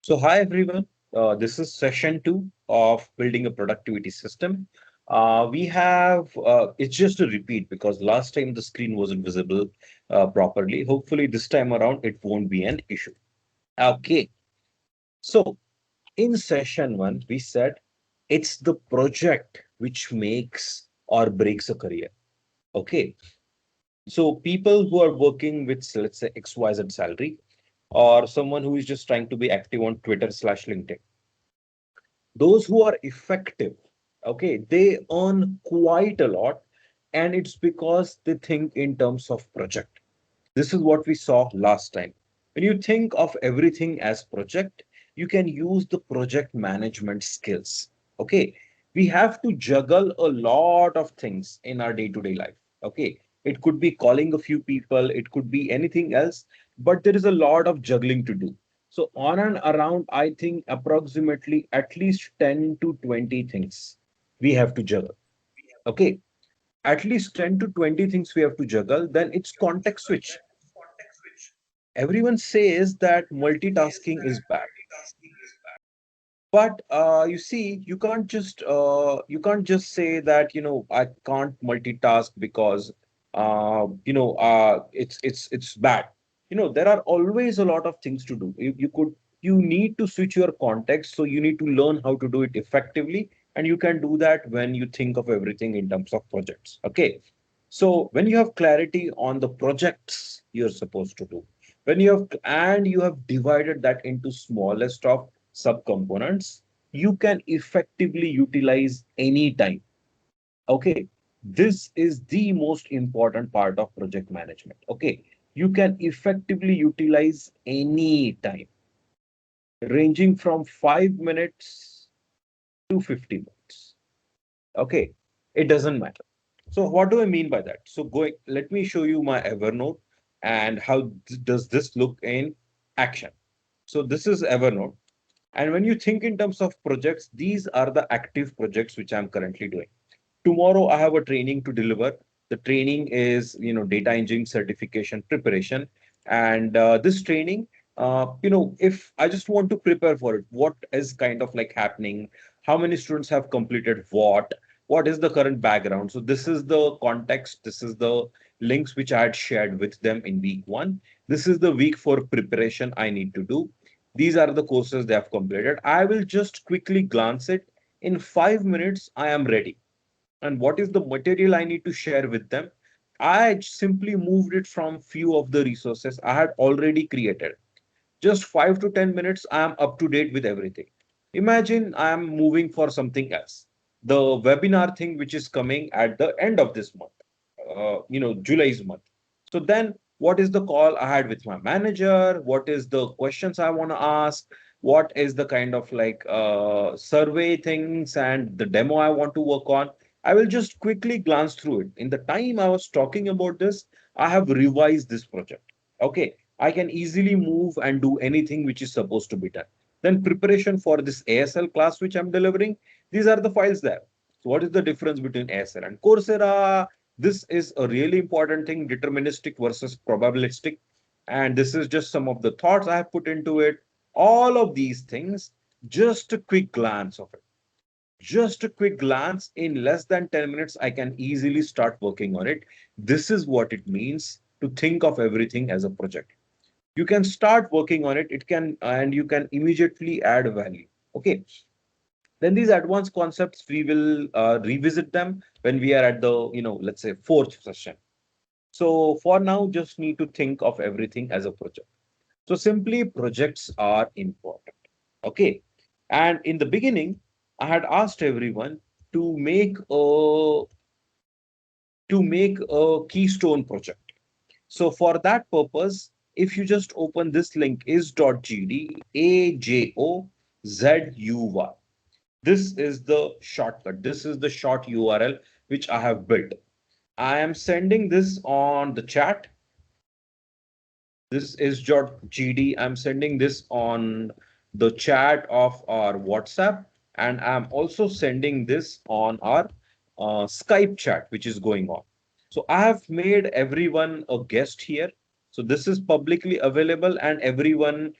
So, hi everyone. This is session two of building a productivity system. It's just a repeat because last time the screen wasn't visible properly. Hopefully, this time around it won't be an issue. Okay. So, in session one, we said it's the project which makes or breaks a career. Okay. So, people who are working with, let's say, XYZ salary, or someone who is just trying to be active on Twitter/LinkedIn, those who are effective, okay, they earn quite a lot, and it's because they think in terms of project. This is what we saw last time. When you think of everything as project, you can use the project management skills. Okay, we have to juggle a lot of things in our day-to-day life. Okay, it could be calling a few people, it could be anything else, but there is a lot of juggling to do. So on and around, I think approximately at least 10 to 20 things we have to juggle. Okay, at least 10 to 20 things we have to juggle. Then it's context switch. Everyone says that multitasking is bad, but you can't just say that I can't multitask because it's bad. There are always a lot of things to do. You need to switch your context, so you need to learn how to do it effectively, and you can do that when you think of everything in terms of projects. Okay, so when you have clarity on the projects you're supposed to do, when you have divided that into smallest of subcomponents, you can effectively utilize any time. Okay, this is the most important part of project management. Okay, you can effectively utilize any time, ranging from 5 minutes to 50 minutes. Okay, it doesn't matter. So what do I mean by that? So let me show you my Evernote and how does this look in action. So this is Evernote. And when you think in terms of projects, these are the active projects which I'm currently doing. Tomorrow I have a training to deliver. The training is, data engineering certification preparation. And this training, if I just want to prepare for it, what is kind of like happening? How many students have completed what? What is the current background? So this is the context. This is the links which I had shared with them in week one. This is the week for preparation I need to do. These are the courses they have completed. I will just quickly glance it. In 5 minutes, I am ready. And what is the material I need to share with them? I simply moved it from few of the resources I had already created. Just 5 to 10 minutes, I am up to date with everything. Imagine I am moving for something else. The webinar thing, which is coming at the end of this month, July's month. So then, what is the call I had with my manager? What is the questions I want to ask? What is the kind of like survey things and the demo I want to work on? I will just quickly glance through it. In the time I was talking about this, I have revised this project. Okay, I can easily move and do anything which is supposed to be done. Then preparation for this ASL class which I'm delivering, these are the files there. So what is the difference between ASL and Coursera? This is a really important thing, deterministic versus probabilistic. And this is just some of the thoughts I have put into it. All of these things, just a quick glance of it. Just a quick glance in less than 10 minutes, I can easily start working on it. This is what it means to think of everything as a project. You can start working on it. And you can immediately add value. Okay. Then these advanced concepts, we will revisit them when we are at the, let's say fourth session. So for now, just need to think of everything as a project. So simply projects are important. Okay. And in the beginning, I had asked everyone to make a keystone project. So for that purpose, if you just open this link is.gd AJOZUY, this is the shortcut. This is the short URL which I have built. I am sending this on the chat. This is .gd. I'm sending this on the chat of our WhatsApp, and I'm also sending this on our Skype chat, which is going on. So I have made everyone a guest here. So this is publicly available, and everyone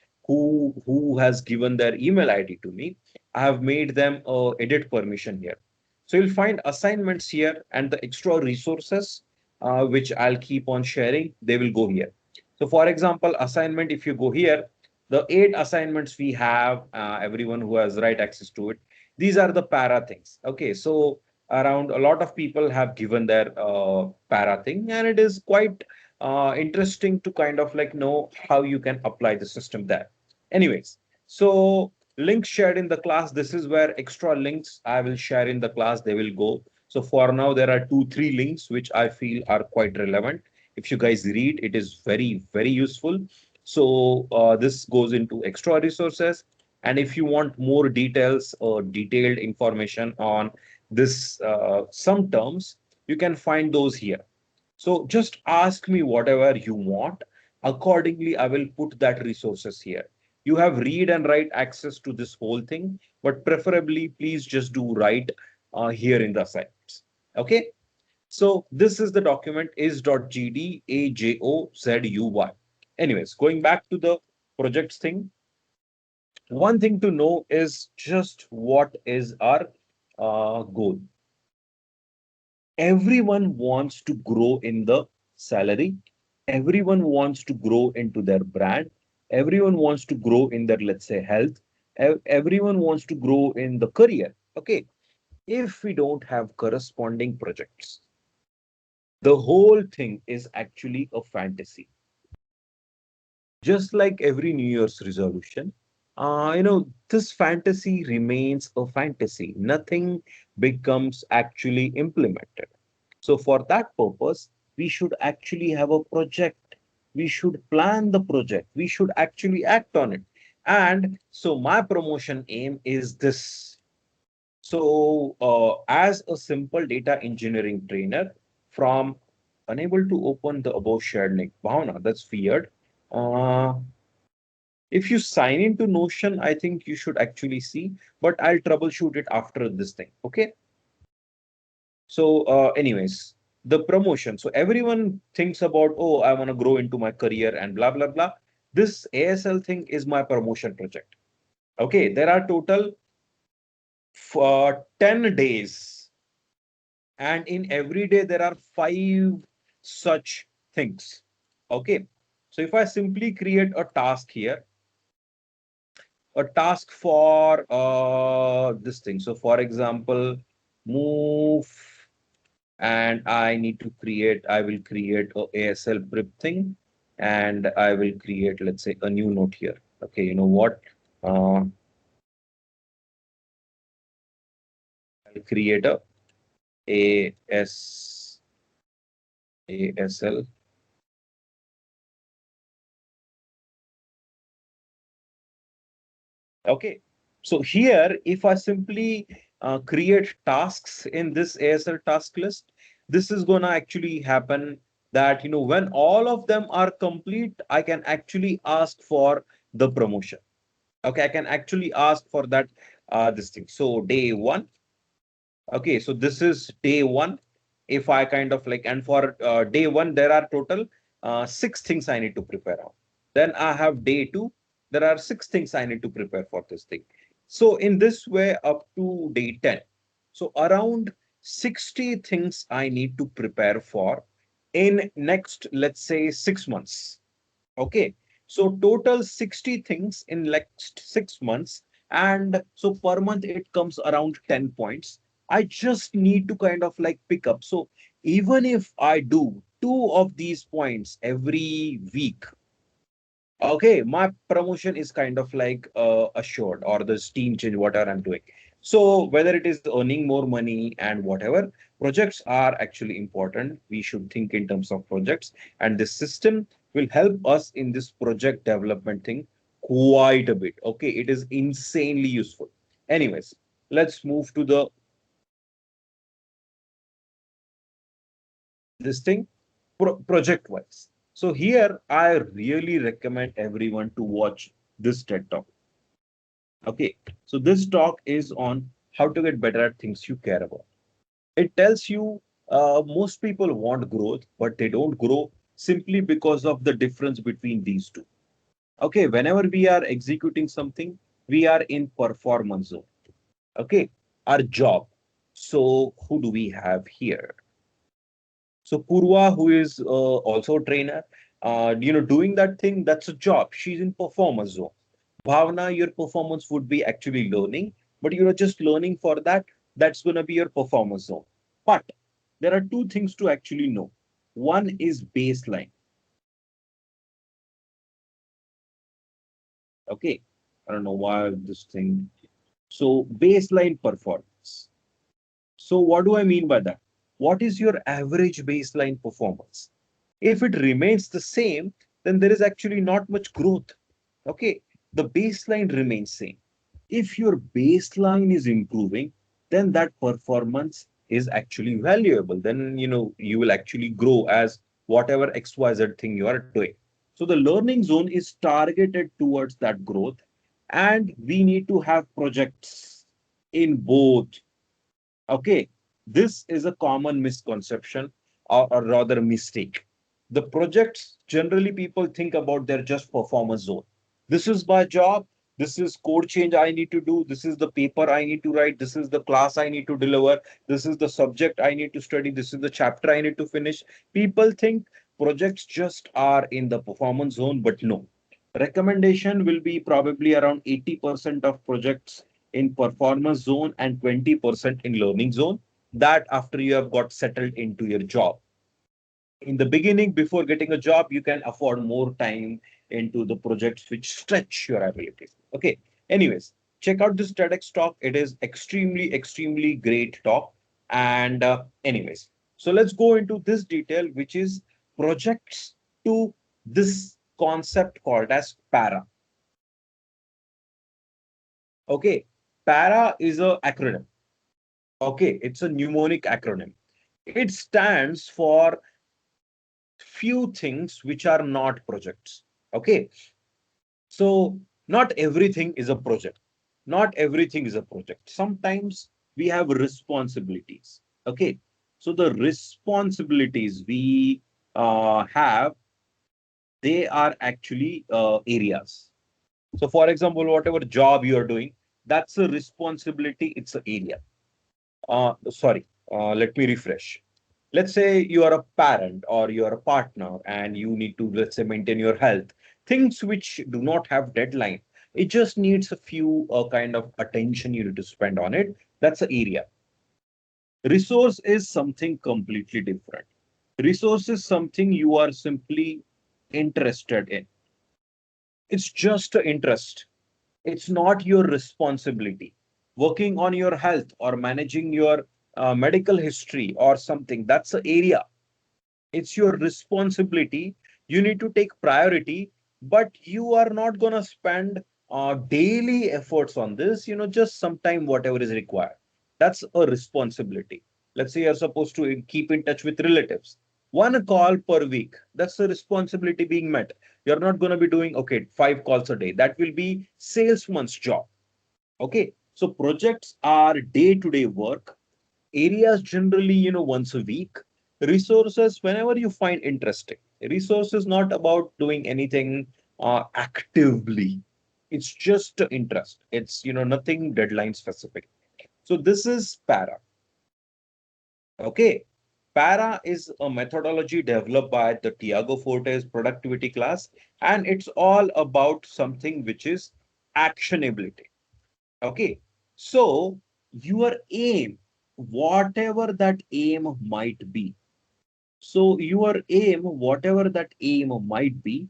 who has given their email ID to me, I have made them edit permission here. So you'll find assignments here and the extra resources which I'll keep on sharing, they will go here. So for example, assignment, if you go here, the 8 assignments we have, everyone who has right access to it, these are the para things. Okay, so around a lot of people have given their para thing, and it is quite interesting to kind of like know how you can apply the system there. Anyways, so links shared in the class, this is where extra links I will share in the class, they will go. So for now, there are 2, 3 links which I feel are quite relevant. If you guys read, it is very, very useful. So this goes into extra resources. And if you want more details or detailed information on this, some terms, you can find those here. So just ask me whatever you want. Accordingly, I will put that resources here. You have read and write access to this whole thing, but preferably, please just do write here in the assignments. Okay. So this is the document is.gd ajozuy. Anyways, going back to the projects thing, one thing to know is just what is our goal. Everyone wants to grow in the salary. Everyone wants to grow into their brand. Everyone wants to grow in their, let's say, health. Everyone wants to grow in the career. Okay. If we don't have corresponding projects, the whole thing is actually a fantasy. Just like every New Year's resolution, this fantasy remains a fantasy. Nothing becomes actually implemented. So for that purpose, we should actually have a project. We should plan the project. We should actually act on it. And so my promotion aim is this. So as a simple data engineering trainer from unable to open the above shared link. Bhavna, that's weird. Uh, if you sign into Notion, I think you should actually see, but I'll troubleshoot it after this thing. Okay. So, anyways, the promotion. So everyone thinks about, oh, I want to grow into my career and blah, blah, blah. This ASL thing is my promotion project. Okay. There are total 10 days. And in every day, there are 5 such things. Okay. So if I simply create a task here, a task for this thing. So for example, move, and I need to create, I will create a ASL prep thing, and I will create, let's say, a new note here. Okay, you know what? I'll create a ASL. Okay, so here, if I simply create tasks in this ASL task list, this is gonna actually happen that, when all of them are complete, I can actually ask for the promotion. Okay, I can actually ask for that, this thing. So day one, okay, so this is day one. If I kind of like, and for day one, there are total 6 things I need to prepare on. Then I have day two, there are 6 things I need to prepare for this thing. So in this way, up to day 10. So around 60 things I need to prepare for in next, let's say, 6 months. Okay. So total 60 things in next 6 months. And so per month, it comes around 10 points. I just need to kind of like pick up. So even if I do 2 of these points every week, okay, my promotion is kind of like assured, or the steam change, whatever I'm doing. So whether it is earning more money and whatever, projects are actually important. We should think in terms of projects, and this system will help us in this project development thing quite a bit. Okay, it is insanely useful. Anyways, let's move to the this thing project wise. So here I really recommend everyone to watch this TED talk. Okay, so this talk is on how to get better at things you care about. It tells you most people want growth, but they don't grow simply because of the difference between these two. Okay, whenever we are executing something, we are in performance zone. Okay, our job. So who do we have here? So Purva, who is also a trainer, doing that thing, that's a job. She's in performance zone. Bhavna, your performance would be actually learning, but you're just learning for that. That's going to be your performance zone. But there are two things to actually know. One is baseline. Okay. I don't know why this thing. So baseline performance. So what do I mean by that? What is your average baseline performance? If it remains the same, then there is actually not much growth. Okay. The baseline remains same. If your baseline is improving, then that performance is actually valuable. Then you will actually grow as whatever XYZ thing you are doing. So the learning zone is targeted towards that growth, and we need to have projects in both. Okay, this is a common misconception, or rather mistake. The projects, generally people think about their just performance zone. This is my job. This is code change I need to do. This is the paper I need to write. This is the class I need to deliver. This is the subject I need to study. This is the chapter I need to finish. People think projects just are in the performance zone, but no. Recommendation will be probably around 80% of projects in performance zone and 20% in learning zone. That after you have got settled into your job. In the beginning, before getting a job, you can afford more time into the projects which stretch your abilities. Okay. Anyways, check out this TEDx talk. It is extremely, extremely great talk. And anyways, so let's go into this detail, which is projects to this concept called as para. Okay. Para is a acronym. Okay, it's a mnemonic acronym. It stands for few things which are not projects. Okay, so not everything is a project. Not everything is a project. Sometimes we have responsibilities. Okay, so the responsibilities we have, they are actually areas. So, for example, whatever job you are doing, that's a responsibility. It's an area. Sorry, let me refresh. Let's say you are a parent or you are a partner and you need to, let's say, maintain your health. Things which do not have deadline. It just needs a few kind of attention you need to spend on it. That's the area. Resource is something completely different. Resource is something you are simply interested in. It's just an interest. It's not your responsibility. Working on your health or managing your medical history or something, that's the area. It's your responsibility. You need to take priority, but you are not going to spend daily efforts on this, just sometime whatever is required. That's a responsibility. Let's say you're supposed to keep in touch with relatives. One call per week. That's the responsibility being met. You're not going to be doing, okay, 5 calls a day. That will be salesman's job. Okay. So projects are day-to-day work. Areas generally, once a week. Resources, whenever you find interesting. Resources not about doing anything actively. It's just interest. It's, nothing deadline specific. So this is para. Okay. Para is a methodology developed by the Tiago Fortes productivity class, and it's all about something which is actionability. Okay. So your aim, whatever that aim might be. So your aim, whatever that aim might be,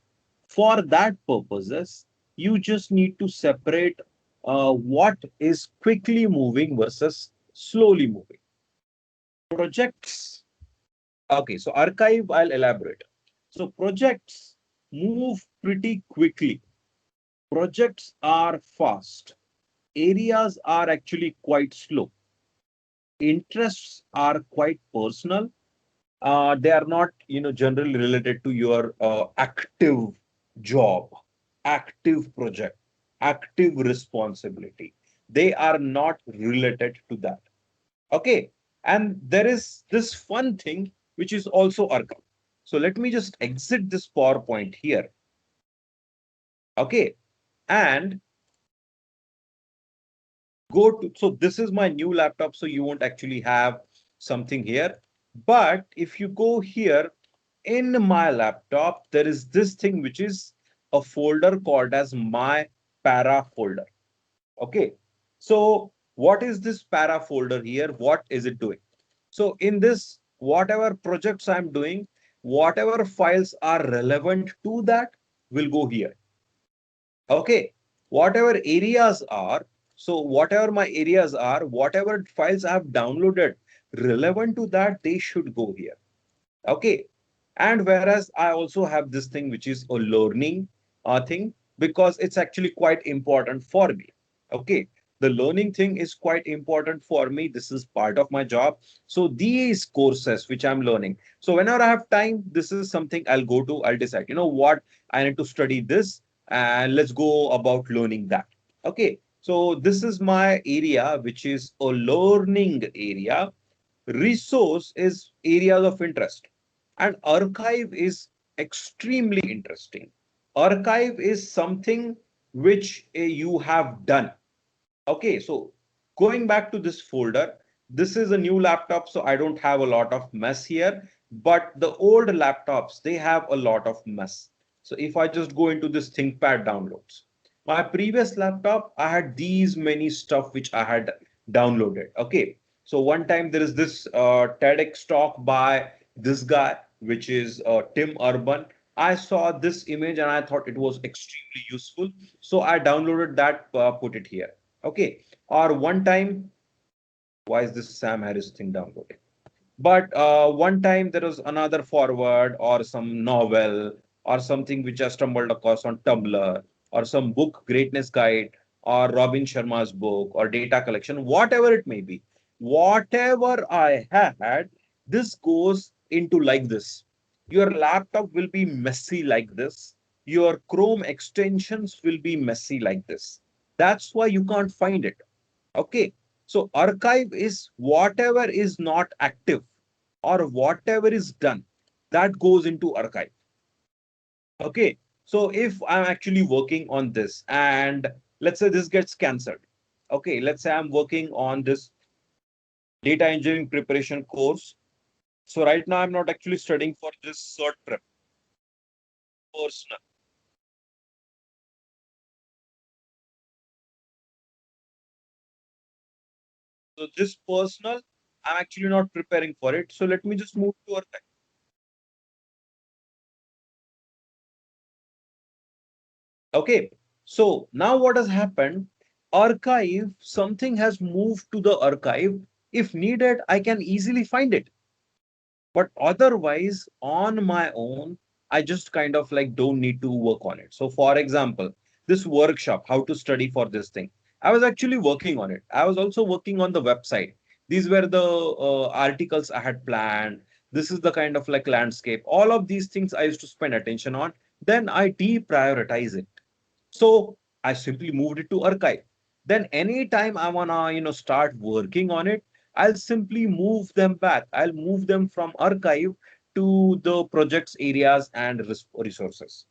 for that purposes, you just need to separate what is quickly moving versus slowly moving. Projects. Okay, so archive, I'll elaborate. So projects move pretty quickly. Projects are fast. Areas are actually quite slow. Interests are quite personal. They are not, generally related to your active job, active project, active responsibility. They are not related to that. Okay. And there is this fun thing, which is also archive. So let me just exit this PowerPoint here. Okay. And go to, so this is my new laptop, so you won't actually have something here. But if you go here in my laptop, there is this thing which is a folder called as my para folder. Okay. So what is this para folder here? What is it doing? So in this, whatever projects I'm doing, whatever files are relevant to that will go here. Okay. Whatever areas are, so whatever my areas are, whatever files I have downloaded relevant to that, they should go here. Okay. And whereas I also have this thing which is a learning thing, because it's actually quite important for me. Okay. The learning thing is quite important for me. This is part of my job. So these courses which I'm learning. So whenever I have time, this is something I'll go to. I'll decide, you know what, I need to study this and let's go about learning that. Okay. So this is my area, which is a learning area. Resource is areas of interest, and archive is extremely interesting. Archive is something which you have done. Okay, so going back to this folder, this is a new laptop, so I don't have a lot of mess here, but the old laptops, they have a lot of mess. So if I just go into this ThinkPad downloads, my previous laptop, I had these many stuff which I had downloaded. Okay, so one time there is this TEDx talk by this guy, which is Tim Urban. I saw this image and I thought it was extremely useful. So I downloaded that, put it here. Okay. Or one time, why is this Sam Harris thing downloaded? But one time there was another forward or some novel or something which I stumbled across on Tumblr or some book, Greatness Guide, or Robin Sharma's book or data collection, whatever it may be. Whatever I had, this goes into like this. Your laptop will be messy like this. Your Chrome extensions will be messy like this. That's why you can't find it. Okay. So archive is whatever is not active or whatever is done that goes into archive. Okay. So if I'm actually working on this and let's say this gets cancelled. Okay. Let's say I'm working on this data engineering preparation course. So right now I'm not actually studying for this cert prep personal. So this personal, I'm actually not preparing for it. So let me just move to archive. Okay. So now what has happened? Archive, something has moved to the archive. If needed, I can easily find it. But otherwise, on my own, I just kind of like don't need to work on it. So, for example, this workshop, how to study for this thing, I was actually working on it. I was also working on the website. These were the articles I had planned. This is the kind of like landscape. All of these things I used to spend attention on. Then I deprioritize it. So I simply moved it to archive. Then anytime I wanna, start working on it, I'll simply move them back. I'll move them from archive to the projects areas and resources.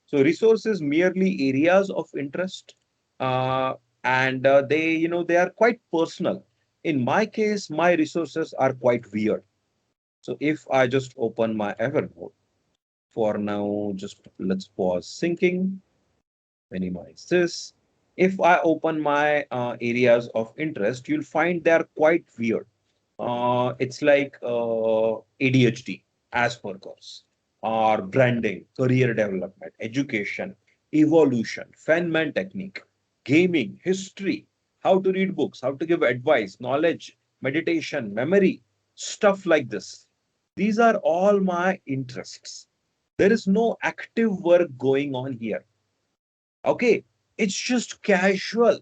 So resources merely areas of interest, uh, and they, they are quite personal. In my case, my resources are quite weird. So if I just open my Evernote for now, just let's pause syncing, minimize this. If I open my areas of interest, you'll find they're quite weird. It's like ADHD, Asperger's, or branding, career development, education, evolution, Feynman technique, gaming, history, how to read books, how to give advice, knowledge, meditation, memory, stuff like this. These are all my interests. There is no active work going on here. Okay, it's just casual.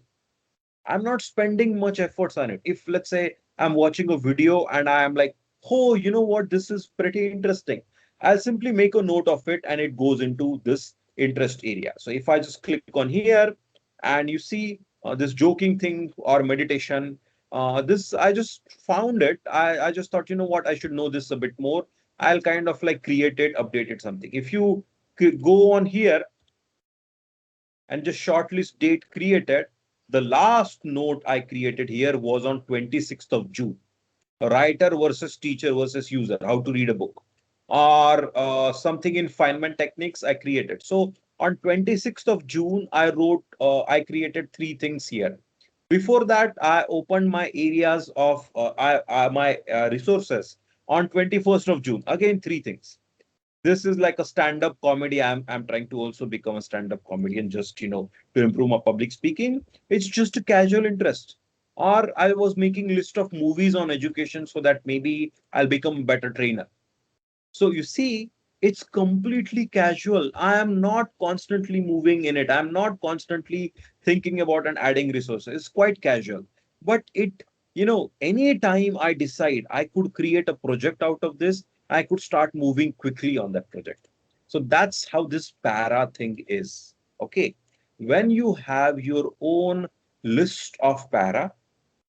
I'm not spending much efforts on it. If let's say I'm watching a video and I am like, oh, you know what, this is pretty interesting. I'll simply make a note of it and it goes into this interest area. So if I just click on here and you see this joking thing or meditation, this I just found it. I just thought, you know what, I should know this a bit more. I'll kind of like create it, update it, something. If you go on here and just shortlist date created. The last note I created here was on 26th of June. Writer versus teacher versus user, how to read a book, or something in Feynman techniques I created. So on 26th of June, I created three things here. Before that, I opened my areas of my resources on 21st of June. Again, three things. This is like a stand-up comedy. I'm trying to also become a stand-up comedian, just to improve my public speaking. It's just a casual interest. Or I was making list of movies on education so that maybe I'll become a better trainer. So you see, it's completely casual. I am not constantly moving in it. I'm not constantly thinking about and adding resources. It's quite casual. But any time I decide I could create a project out of this, I could start moving quickly on that project. So that's how this para thing is. Okay. When you have your own list of para,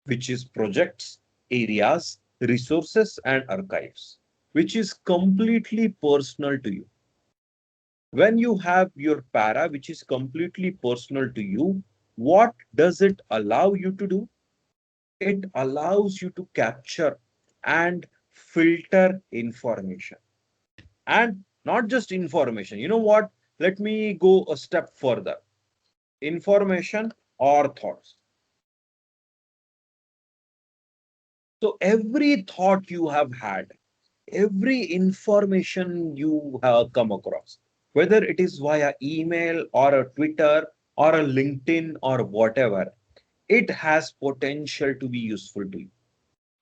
which is projects, areas, resources, and archives, which is completely personal to you. When you have your para, which is completely personal to you, what does it allow you to do? It allows you to capture and filter information. And not just information. You know what? Let me go a step further. Information or thoughts. So every thought you have had, every information you have come across, whether it is via email or a Twitter or a LinkedIn or whatever, it has potential to be useful to you.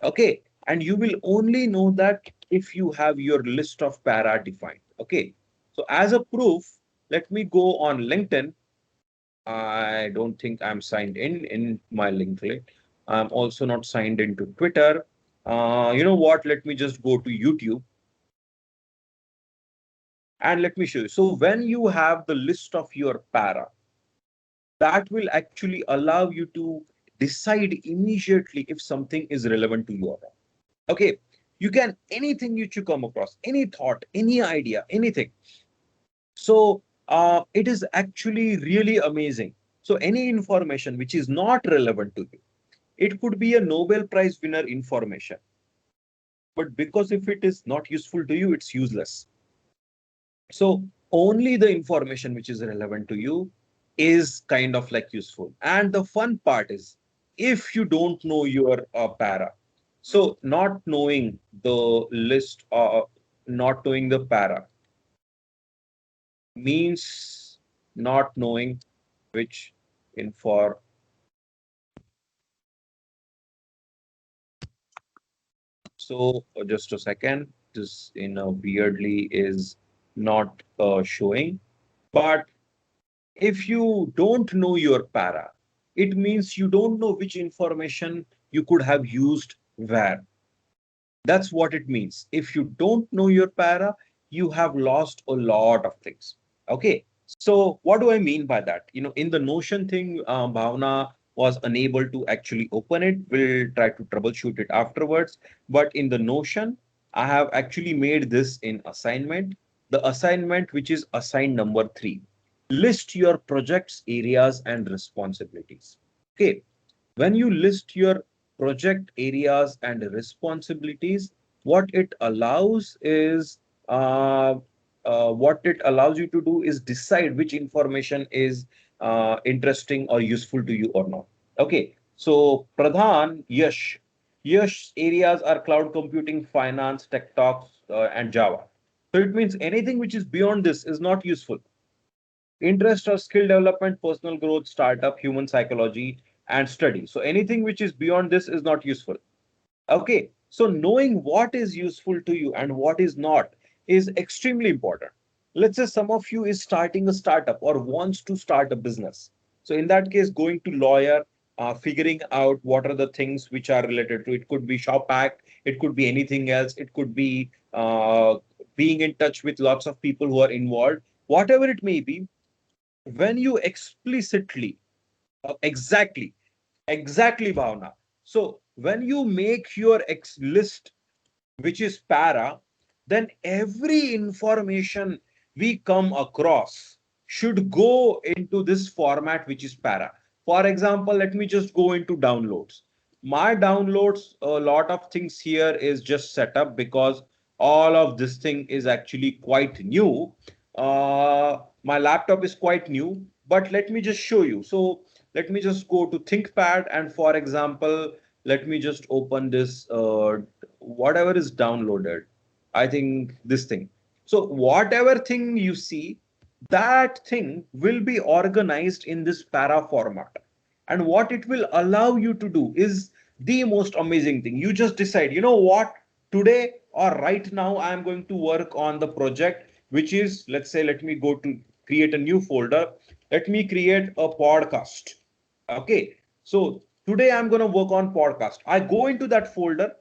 Okay. And you will only know that if you have your list of para defined. Okay. So as a proof, let me go on LinkedIn. I don't think I'm signed in my LinkedIn. I'm also not signed into Twitter. You know what? Let me just go to YouTube and let me show you. So when you have the list of your para, that will actually allow you to decide immediately if something is relevant to you or not. Okay. You can anything you come across, any thought, any idea, anything. So it is actually really amazing. So any information which is not relevant to you, it could be a Nobel Prize winner information. But because if it is not useful to you, it's useless. So only the information which is relevant to you is kind of like useful. And the fun part is if you don't know your para, so not knowing the list or not knowing the para means not knowing which info. So just a second, this weirdly is not showing. But if you don't know your para, it means you don't know which information you could have used where. That's what it means. If you don't know your para, you have lost a lot of things. Okay. So what do I mean by that? In the Notion thing, Bhavna was unable to actually open it. We'll try to troubleshoot it afterwards. But in the Notion, I have actually made this in assignment. The assignment, which is assigned number 3. List your projects, areas, and responsibilities. Okay. When you list your project areas and responsibilities, what it allows is what it allows you to do is decide which information is interesting or useful to you or not. Okay, so Pradhan, Yash areas are cloud computing, finance, tech talks, and Java. So it means anything which is beyond this is not useful. Interest or skill development, personal growth, startup, human psychology, and study. So anything which is beyond this is not useful. Okay, so knowing what is useful to you and what is not is extremely important. Let's say some of you is starting a startup or wants to start a business. So in that case, going to lawyer, figuring out what are the things which are related to it. Could be Shop Act, it could be anything else. It could be being in touch with lots of people who are involved. Whatever it may be, when you explicitly, exactly, exactly, Bhavna. So when you make your list, which is para, then every information we come across should go into this format, which is para. For example, let me just go into downloads. My downloads, a lot of things here is just set up because all of this thing is actually quite new. My laptop is quite new, but let me just show you. So let me just go to ThinkPad, and for example, let me just open this, whatever is downloaded. I think this thing. So whatever thing you see, that thing will be organized in this para format. And what it will allow you to do is the most amazing thing. You just decide, you know what, today or right now, I'm going to work on the project, which is, let's say, let me go to create a new folder. Let me create a podcast. Okay. So today I'm going to work on podcast. I go into that folder.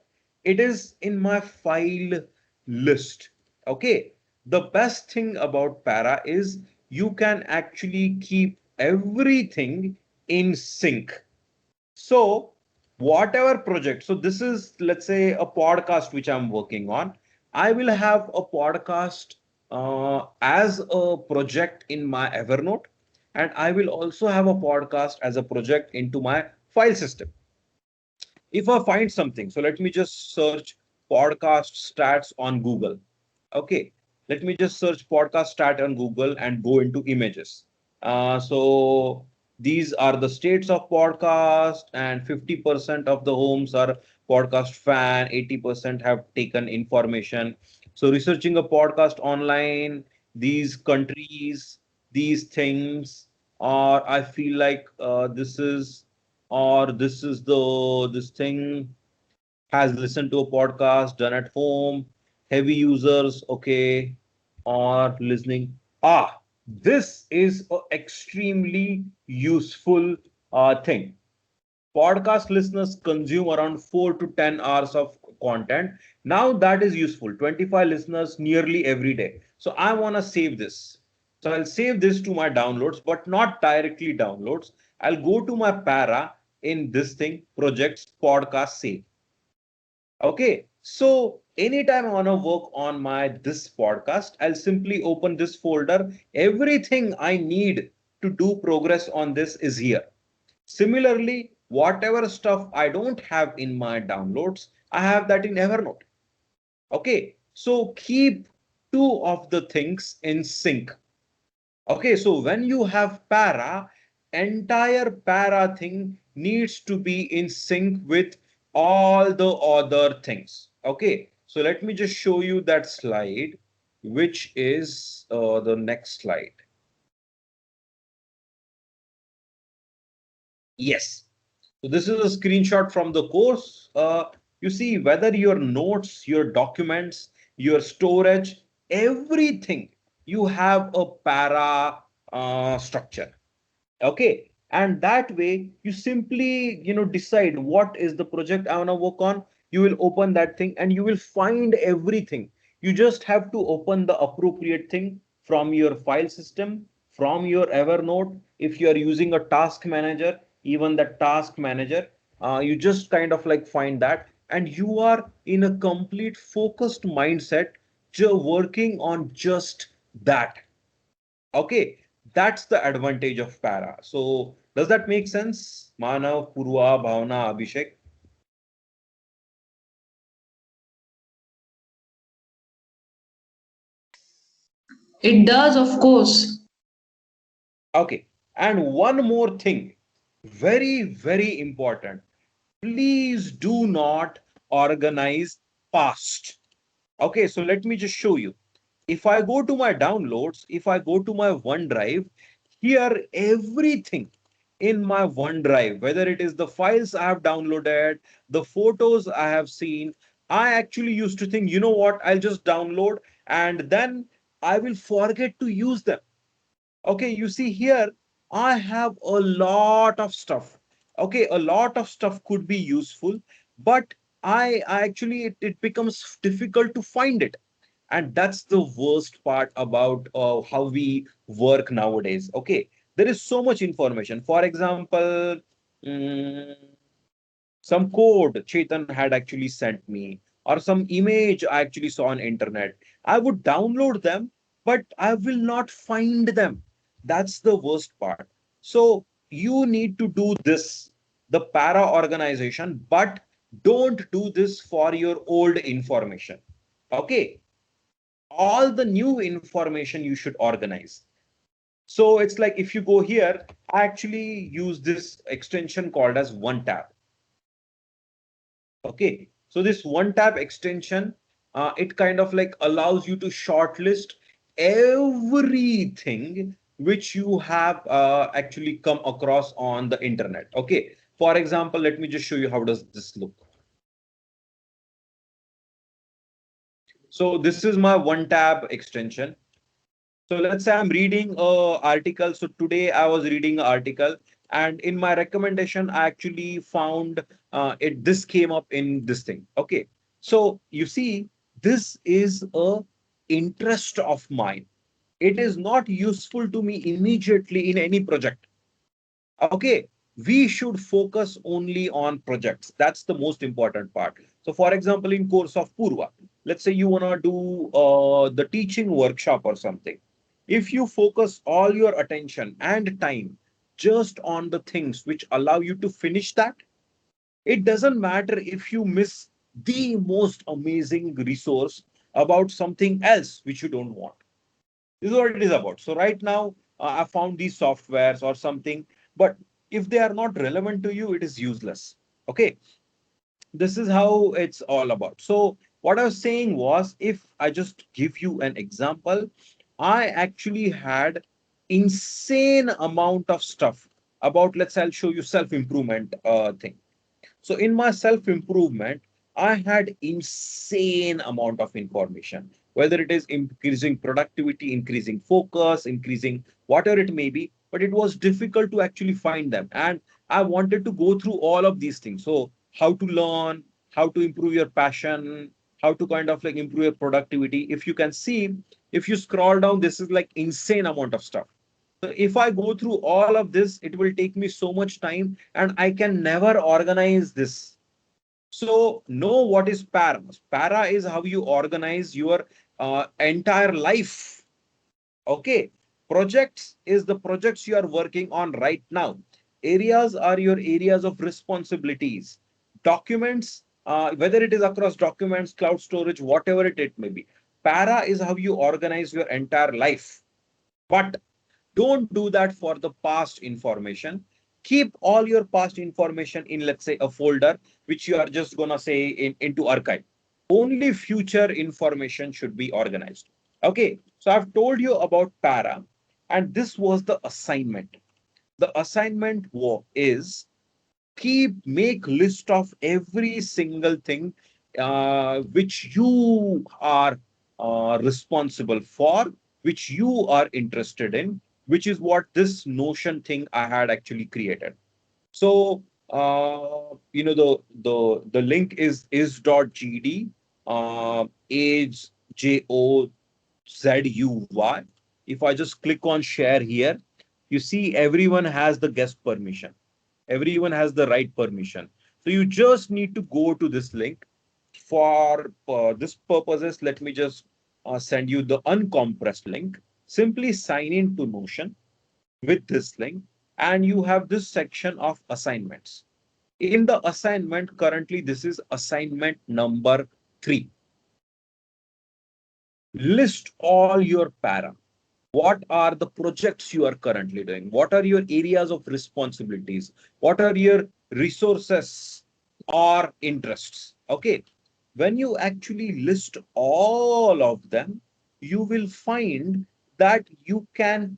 It is in my file list. Okay. The best thing about para is you can actually keep everything in sync. So whatever project, so this is, let's say, a podcast which I'm working on. I will have a podcast as a project in my Evernote, and I will also have a podcast as a project into my file system. If I find something, so let me just search podcast stats on Google. Okay, let me just search podcast stat on Google and go into images. So these are the states of podcast, and 50% of the homes are podcast fan, 80% have taken information. So researching a podcast online, these countries, these things, or I feel like this is, or this is the, this thing has listened to a podcast done at home, heavy users, okay, or listening. This is an extremely useful thing. Podcast listeners consume around 4 to 10 hours of content. Now that is useful. 25 listeners nearly every day. So I want to save this. So I'll save this to my downloads, but not directly downloads. I'll go to my para in this thing, projects, podcast, save. Okay, so anytime I want to work on my this podcast, I'll simply open this folder. Everything I need to do progress on this is here. Similarly, whatever stuff I don't have in my downloads, I have that in Evernote. Okay, so keep two of the things in sync. Okay, so when you have para, entire para thing needs to be in sync with all the other things. Okay, so let me just show you that slide, which is the next slide. Yes. So this is a screenshot from the course. You see whether your notes, your documents, your storage, everything, you have a para structure. Okay, and that way you simply, decide what is the project I want to work on. You will open that thing and you will find everything. You just have to open the appropriate thing from your file system, from your Evernote. If you are using a task manager, even the task manager, you just kind of like find that, and you are in a complete focused mindset, working on just that. Okay, that's the advantage of para. So does that make sense? Manav, Purva, Bhavna, Abhishek. It does, of course. Okay, and one more thing, very, very important. Please do not organize past. Okay, so let me just show you. If I go to my downloads, if I go to my OneDrive, here everything in my OneDrive, whether it is the files I have downloaded, the photos I have seen, I actually used to think, you know what, I'll just download and then I will forget to use them. Okay, you see here, I have a lot of stuff. Okay, a lot of stuff could be useful, but I actually, it becomes difficult to find it. And that's the worst part about how we work nowadays. Okay, there is so much information. For example, mm, some code Chetan had actually sent me, or some image I actually saw on internet. I would download them, but I will not find them. That's the worst part. So you need to do this, the para organization, but don't do this for your old information. Okay. All the new information you should organize. So it's like if you go here, I actually use this extension called as one tab. Okay. So this one tab extension, it kind of like allows you to shortlist everything which you have actually come across on the internet. Okay. For example, let me just show you how does this look. So this is my one tab extension. So let's say I'm reading a article. So today I was reading an article, and in my recommendation, I actually found it. This came up in this thing. Okay, so you see, this is a interest of mine. It is not useful to me immediately in any project. Okay, we should focus only on projects. That's the most important part. So, for example, in course of Purva, let's say you want to do the teaching workshop or something. If you focus all your attention and time just on the things which allow you to finish that, it doesn't matter if you miss the most amazing resource about something else which you don't want. This is what it is about. So right now, I found these softwares or something, but if they are not relevant to you, it is useless. Okay, this is how it's all about. So what I was saying was, if I just give you an example, I actually had insane amount of stuff about, let's say I'll show you self-improvement thing. So in my self-improvement, I had insane amount of information, whether it is increasing productivity, increasing focus, increasing whatever it may be, but it was difficult to actually find them. And I wanted to go through all of these things. So how to learn, how to improve your passion, how to kind of like improve your productivity. If you can see, if you scroll down, this is like insane amount of stuff. So if I go through all of this, it will take me so much time and I can never organize this. So know what is para. Para is how you organize your entire life. Okay. Projects is the projects you are working on right now. Areas are your areas of responsibilities. Documents, whether it is across documents, cloud storage, whatever it may be. Para is how you organize your entire life. But don't do that for the past information. Keep all your past information in, let's say, a folder, which you are just going to say into archive. Only future information should be organized. Okay. So I've told you about para, and this was the assignment. The assignment is make list of every single thing which you are responsible for, which you are interested in, which is what this Notion thing I had actually created. So the link is.gd age JOZUY. If I just click on share here, you see everyone has the guest permission. Everyone has the right permission. So you just need to go to this link. For this purposes, let me just send you the uncompressed link. Simply sign in to Notion with this link, and you have this section of assignments. In the assignment, currently, this is assignment number 3. List all your para. What are the projects you are currently doing? What are your areas of responsibilities? What are your resources or interests? Okay. When you actually list all of them, you will find that you can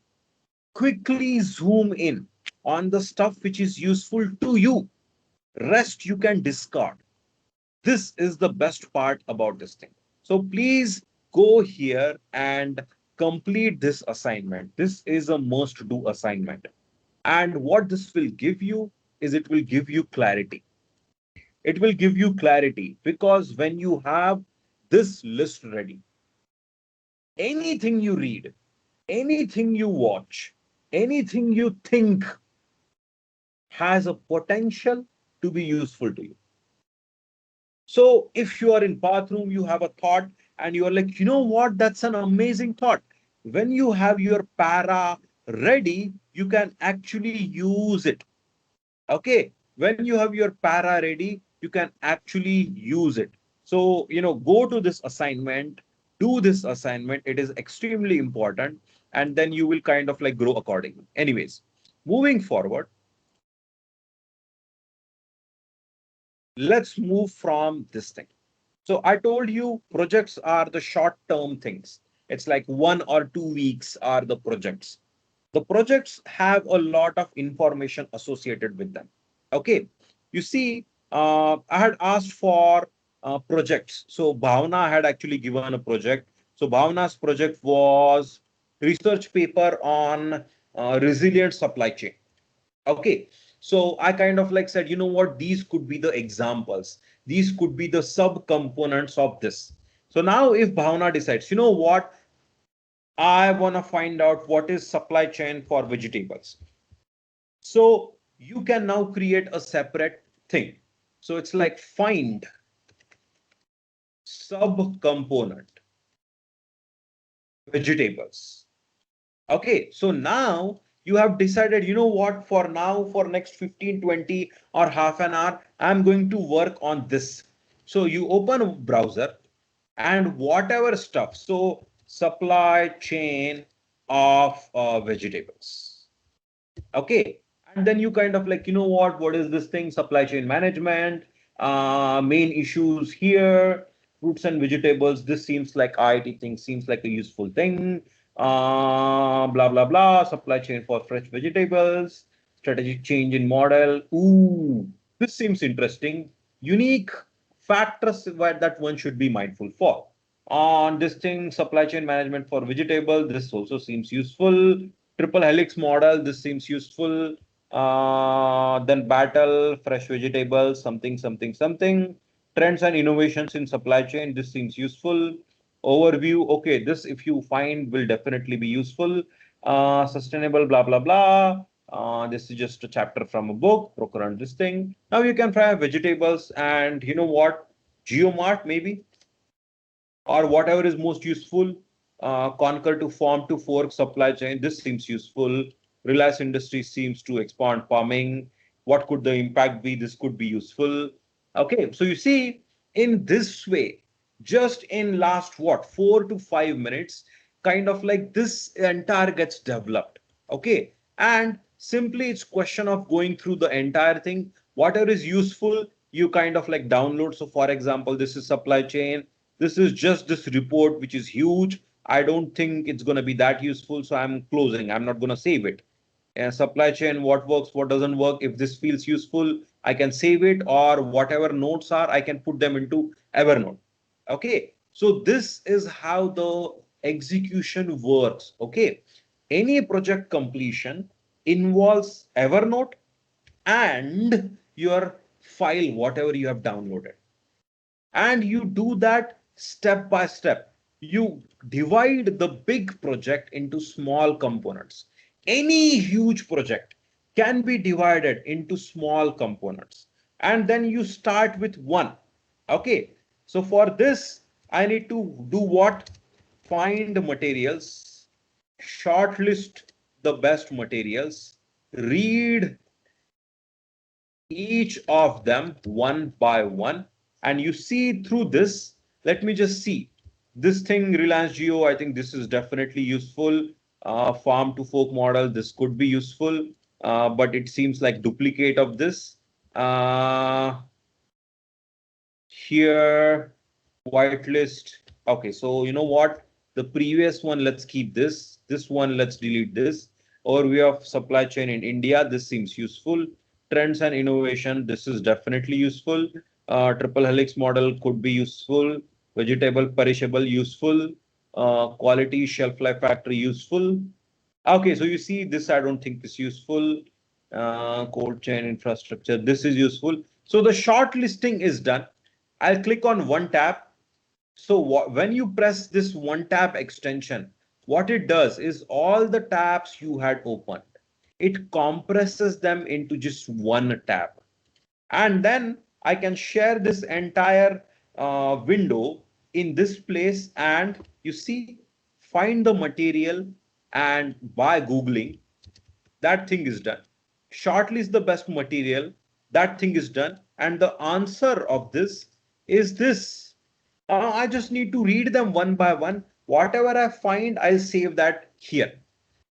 quickly zoom in on the stuff which is useful to you. Rest you can discard. This is the best part about this thing. So please go here and complete this assignment. This is a must do assignment. And what this will give you is it will give you clarity. It will give you clarity because when you have this list ready, anything you read, anything you watch, anything you think has a potential to be useful to you. So if you are in bathroom, you have a thought and you're like, you know what? That's an amazing thought. When you have your para ready, you can actually use it. Okay, when you have your para ready, you can actually use it. So, go to this assignment, do this assignment. It is extremely important, and then you will kind of like grow accordingly. Anyways, moving forward, let's move from this thing. So I told you projects are the short term things. It's like 1 or 2 weeks are the projects. The projects have a lot of information associated with them. Okay. You see, I had asked for projects. So Bhavna had actually given a project. So Bhavna's project was research paper on resilient supply chain. Okay. So I kind of like said, you know what, these could be the examples. These could be the subcomponents of this. So now if Bhavna decides, you know what, I want to find out what is supply chain for vegetables. So you can now create a separate thing. So it's like find subcomponent vegetables. Okay, so now you have decided, you know what, for now, for next 15, 20 or half an hour, I'm going to work on this. So you open a browser and whatever stuff. So supply chain of vegetables. Okay. And then you kind of like, you know what is this thing? Supply chain management, main issues here, fruits and vegetables. This seems like IT thing, seems like a useful thing. Blah, blah, blah. Supply chain for fresh vegetables, strategic change in model. Ooh, this seems interesting. Unique factors that one should be mindful for. On this thing, supply chain management for vegetable, this also seems useful. Triple helix model, this seems useful. Then battle, fresh vegetables, something, something, something. Trends and innovations in supply chain, this seems useful. Overview, okay, this if you find will definitely be useful. Sustainable, blah, blah, blah. This is just a chapter from a book, procurement this thing. Now you can try vegetables and you know what? Geomart maybe or whatever is most useful. Conquer to farm to fork supply chain. This seems useful. Reliance Industries seems to expand farming. What could the impact be? This could be useful. Okay, so you see, in this way, just in last what 4 to 5 minutes, kind of like this entire gets developed. Okay, and simply it's question of going through the entire thing. Whatever is useful, you kind of like download. So, for example, this is supply chain, this is just this report, which is huge. I don't think it's going to be that useful. So I'm closing. I'm not going to save it. And supply chain, what works, what doesn't work. If this feels useful, I can save it, or whatever notes are, I can put them into Evernote. Okay. So this is how the execution works. Okay. Any project completion involves Evernote and your file, whatever you have downloaded, and you do that step by step. You divide the big project into small components. Any huge project can be divided into small components, and then you start with one. Okay, so for this I need to do what? Find materials, shortlist the best materials, read each of them one by one, and you see through this. Let me just see this thing, Reliance Geo. I think this is definitely useful. Farm to fork model, this could be useful, but it seems like duplicate of this. uh, Here, whitelist. Okay, so you know what, the previous one, let's keep this one, let's delete this. Overview of supply chain in India, this seems useful. Trends and innovation, this is definitely useful. Triple helix model could be useful. Vegetable perishable, useful. Quality shelf life factor, useful. Okay, so you see this, I don't think this useful. Cold chain infrastructure, this is useful. So the short listing is done. I'll click on one tab. So when you press this one tab extension, what it does is all the tabs you had opened, it compresses them into just one tab. And then I can share this entire window in this place, and you see, find the material and by Googling, that thing is done. Shortlist the best material, that thing is done. And the answer of this is this. I just need to read them one by one. Whatever I find, I'll save that here.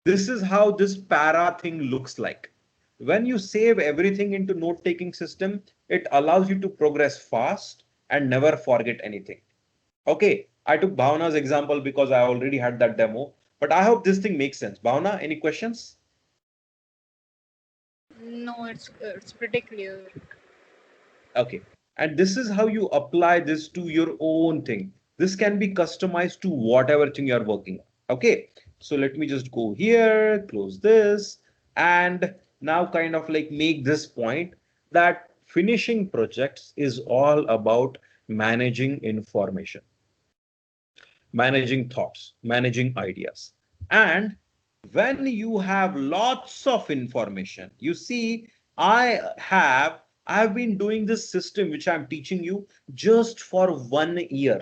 This is how this para thing looks like. When you save everything into note-taking system, it allows you to progress fast and never forget anything. Okay, I took Bhavana's example because I already had that demo, but I hope this thing makes sense. Bhavana, any questions? No, it's pretty clear. Okay. And this is how you apply this to your own thing. This can be customized to whatever thing you're working on. Okay. So let me just go here, close this, and now kind of like make this point that finishing projects is all about managing information, managing thoughts, managing ideas. And when you have lots of information, you see, I've been doing this system which I'm teaching you just for 1 year,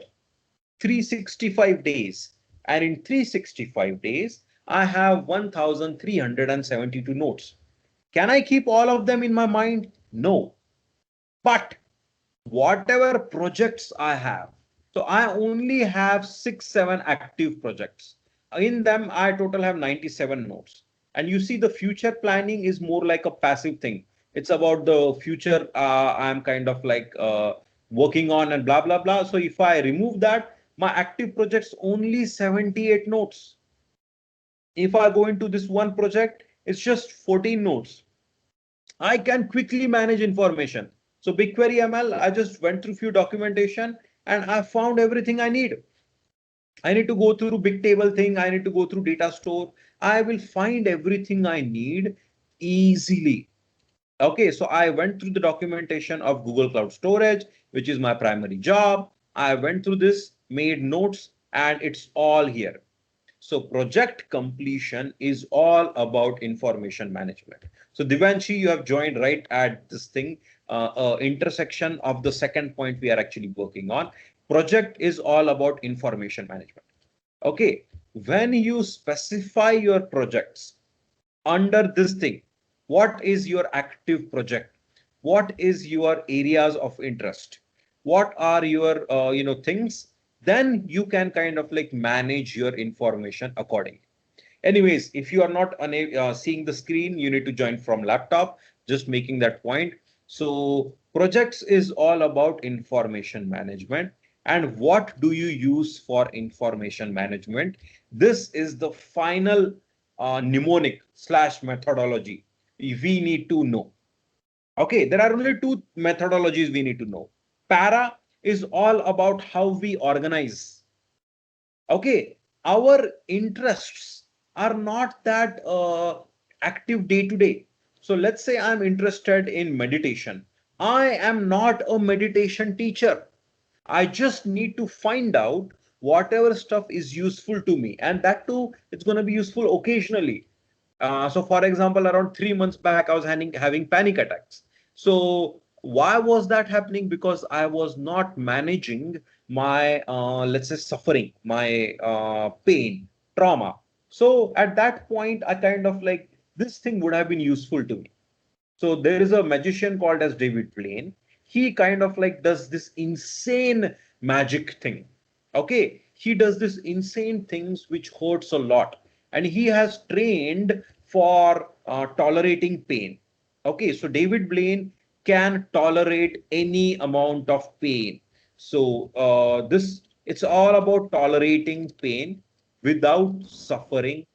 365 days. And in 365 days, I have 1,372 notes. Can I keep all of them in my mind? No. But whatever projects I have, so I only have 6, 7 active projects. In them, I total have 97 notes. And you see, the future planning is more like a passive thing. It's about the future I'm kind of like working on and blah, blah, blah. So if I remove that, my active projects only 78 notes. If I go into this one project, it's just 14 notes. I can quickly manage information. So BigQuery ML, I just went through few documentation and I found everything I need. I need to go through big table thing. I need to go through data store. I will find everything I need easily. Okay, so I went through the documentation of Google Cloud Storage, which is my primary job. I went through this, made notes, and it's all here. So project completion is all about information management. So Divanshi, you have joined right at this thing, intersection of the second point we are actually working on. Project is all about information management. Okay, when you specify your projects under this thing, what is your active project? What is your areas of interest? What are your things? Then you can kind of like manage your information accordingly. Anyways, if you are not seeing the screen, you need to join from laptop, just making that point. So projects is all about information management. And what do you use for information management? This is the final mnemonic slash methodology we need to know. Okay, there are only two methodologies we need to know. Para is all about how we organize. Okay, our interests are not that active day to day. So let's say I'm interested in meditation. I am not a meditation teacher. I just need to find out whatever stuff is useful to me, and that too, it's going to be useful occasionally. So, for example, around 3 months back, I was having panic attacks. So, why was that happening? Because I was not managing my, let's say, suffering, my pain, trauma. So, at that point, I kind of like this thing would have been useful to me. So there is a magician called as David Blaine. He kind of like does this insane magic thing. Okay, he does this insane things which hurts a lot, and he has trained for tolerating pain. Okay, so David Blaine can tolerate any amount of pain. So this it's all about tolerating pain without suffering.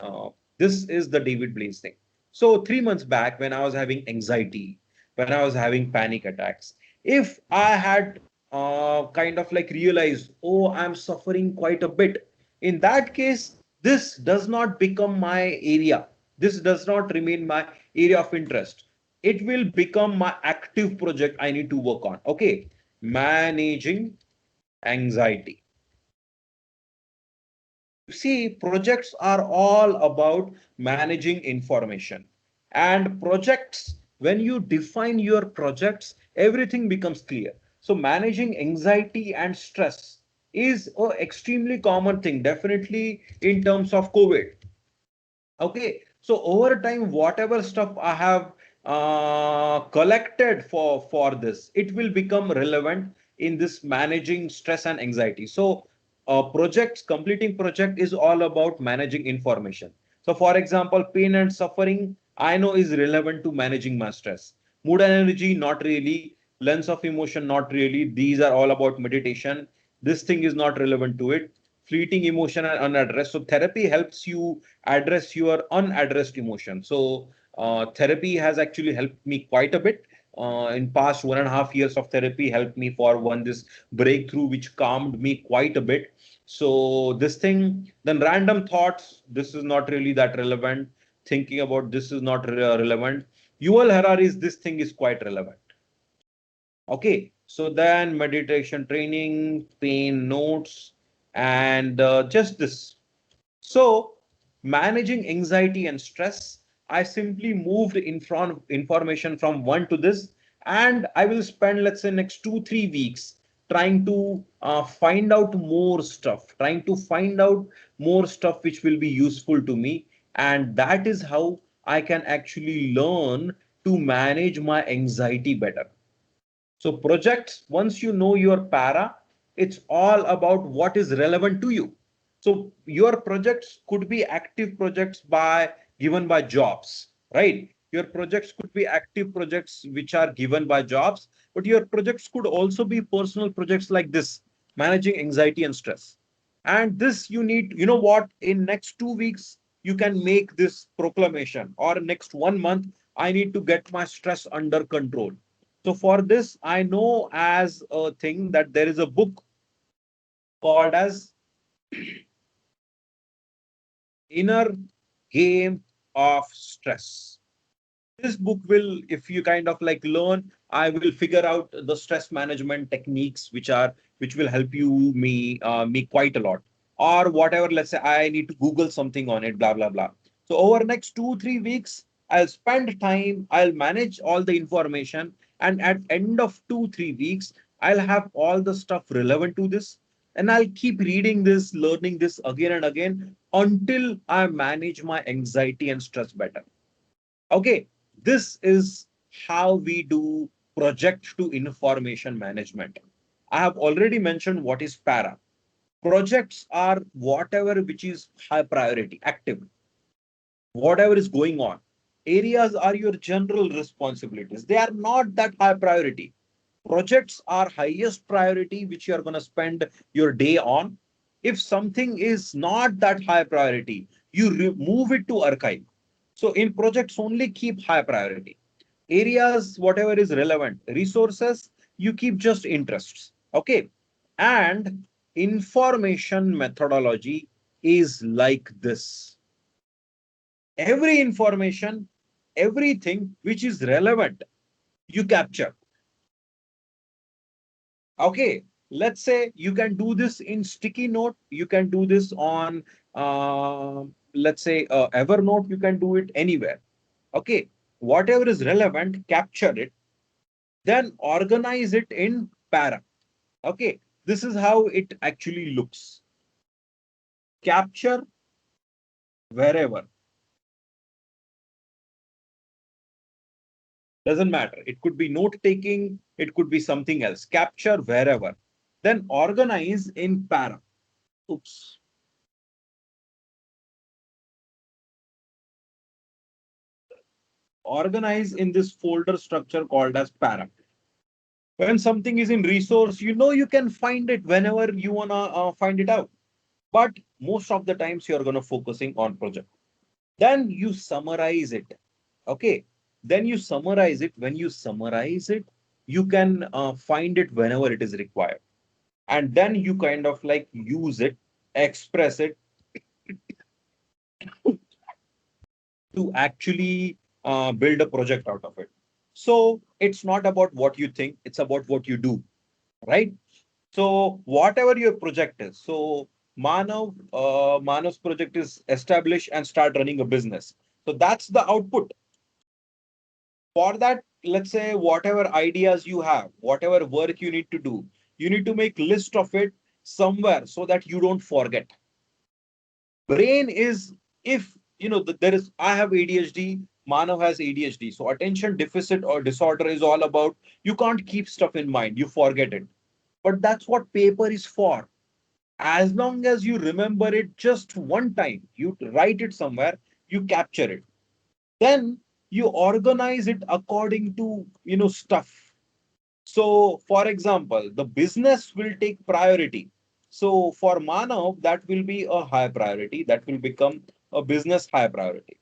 Uh, this is the David Blaine thing. So 3 months back, when I was having anxiety, when I was having panic attacks, if I had kind of like realized, oh, I'm suffering quite a bit, in that case, this does not become my area. This does not remain my area of interest. It will become my active project I need to work on. Okay, managing anxiety. See, projects are all about managing information. And projects, when you define your projects, everything becomes clear. So managing anxiety and stress is an extremely common thing, definitely in terms of COVID. Okay, so over time, whatever stuff I have collected for this, it will become relevant in this managing stress and anxiety. So, projects completing project is all about managing information. So, for example, pain and suffering I know is relevant to managing my stress. Mood and energy, not really. Lens of emotion, not really. These are all about meditation. This thing is not relevant to it. Fleeting emotion and unaddressed. So, therapy helps you address your unaddressed emotion. So therapy has actually helped me quite a bit. In past 1.5 years of therapy helped me for one this breakthrough which calmed me quite a bit. So this thing, then random thoughts, this is not really that relevant. Thinking about this is not relevant. Yuval Harari's this thing is quite relevant. Okay, so then meditation training, pain notes, and just this. So, managing anxiety and stress, I simply moved in front information from one to this, and I will spend, let's say, next 2, 3 weeks trying to find out more stuff, trying to find out more stuff which will be useful to me. And that is how I can actually learn to manage my anxiety better. So projects, once you know your para, it's all about what is relevant to you. So your projects could be active projects by given by jobs, right? Your projects could be active projects which are given by jobs, but your projects could also be personal projects like this, managing anxiety and stress. And this you need, you know what, in next 2 weeks, you can make this proclamation, or next 1 month, I need to get my stress under control. So for this, I know as a thing that there is a book called as Inner Game of Stress. This book will, if you kind of like learn, I will figure out the stress management techniques which will help you me quite a lot. Or whatever, let's say I need to Google something on it, blah blah blah. So over next 2, 3 weeks, I'll spend time, I'll manage all the information, and at end of 2, 3 weeks, I'll have all the stuff relevant to this, and I'll keep reading this, learning this again and again until I manage my anxiety and stress better. Okay, this is how we do project to information management. I have already mentioned what is para. Projects are whatever which is high priority, active, whatever is going on. Areas are your general responsibilities. They are not that high priority. Projects are highest priority, which you are going to spend your day on. If something is not that high priority, you move it to archive. So in projects, only keep high priority. Areas, whatever is relevant. Resources, you keep just interests. Okay. And information methodology is like this. Every information, everything which is relevant, you capture. Okay, let's say you can do this in sticky note. You can do this on, let's say, Evernote. You can do it anywhere. Okay, whatever is relevant, capture it, then organize it in para. Okay, this is how it actually looks. Capture wherever. Doesn't matter. It could be note taking, it could be something else. Capture wherever. Then organize in para. Oops. Organize in this folder structure called as para. When something is in resource, you know you can find it whenever you wanna find it out. But most of the times you're gonna focusing on project. Then you summarize it. Okay. Then you summarize it. When you summarize it, you can find it whenever it is required. And then you kind of like use it, express it to actually build a project out of it. So it's not about what you think, it's about what you do, right? So whatever your project is, so Manav's project is establish and start running a business. So that's the output. For that, let's say whatever ideas you have, whatever work you need to do, you need to make list of it somewhere so that you don't forget. Brain is, if there is, I have ADHD, Manav has ADHD. So attention deficit or disorder is all about you can't keep stuff in mind, you forget it. But that's what paper is for. As long as you remember it just one time, you write it somewhere, you capture it. Then you organize it according to stuff. So, for example, the business will take priority. So, for Manav, that will be a high priority. That will become a business high priority.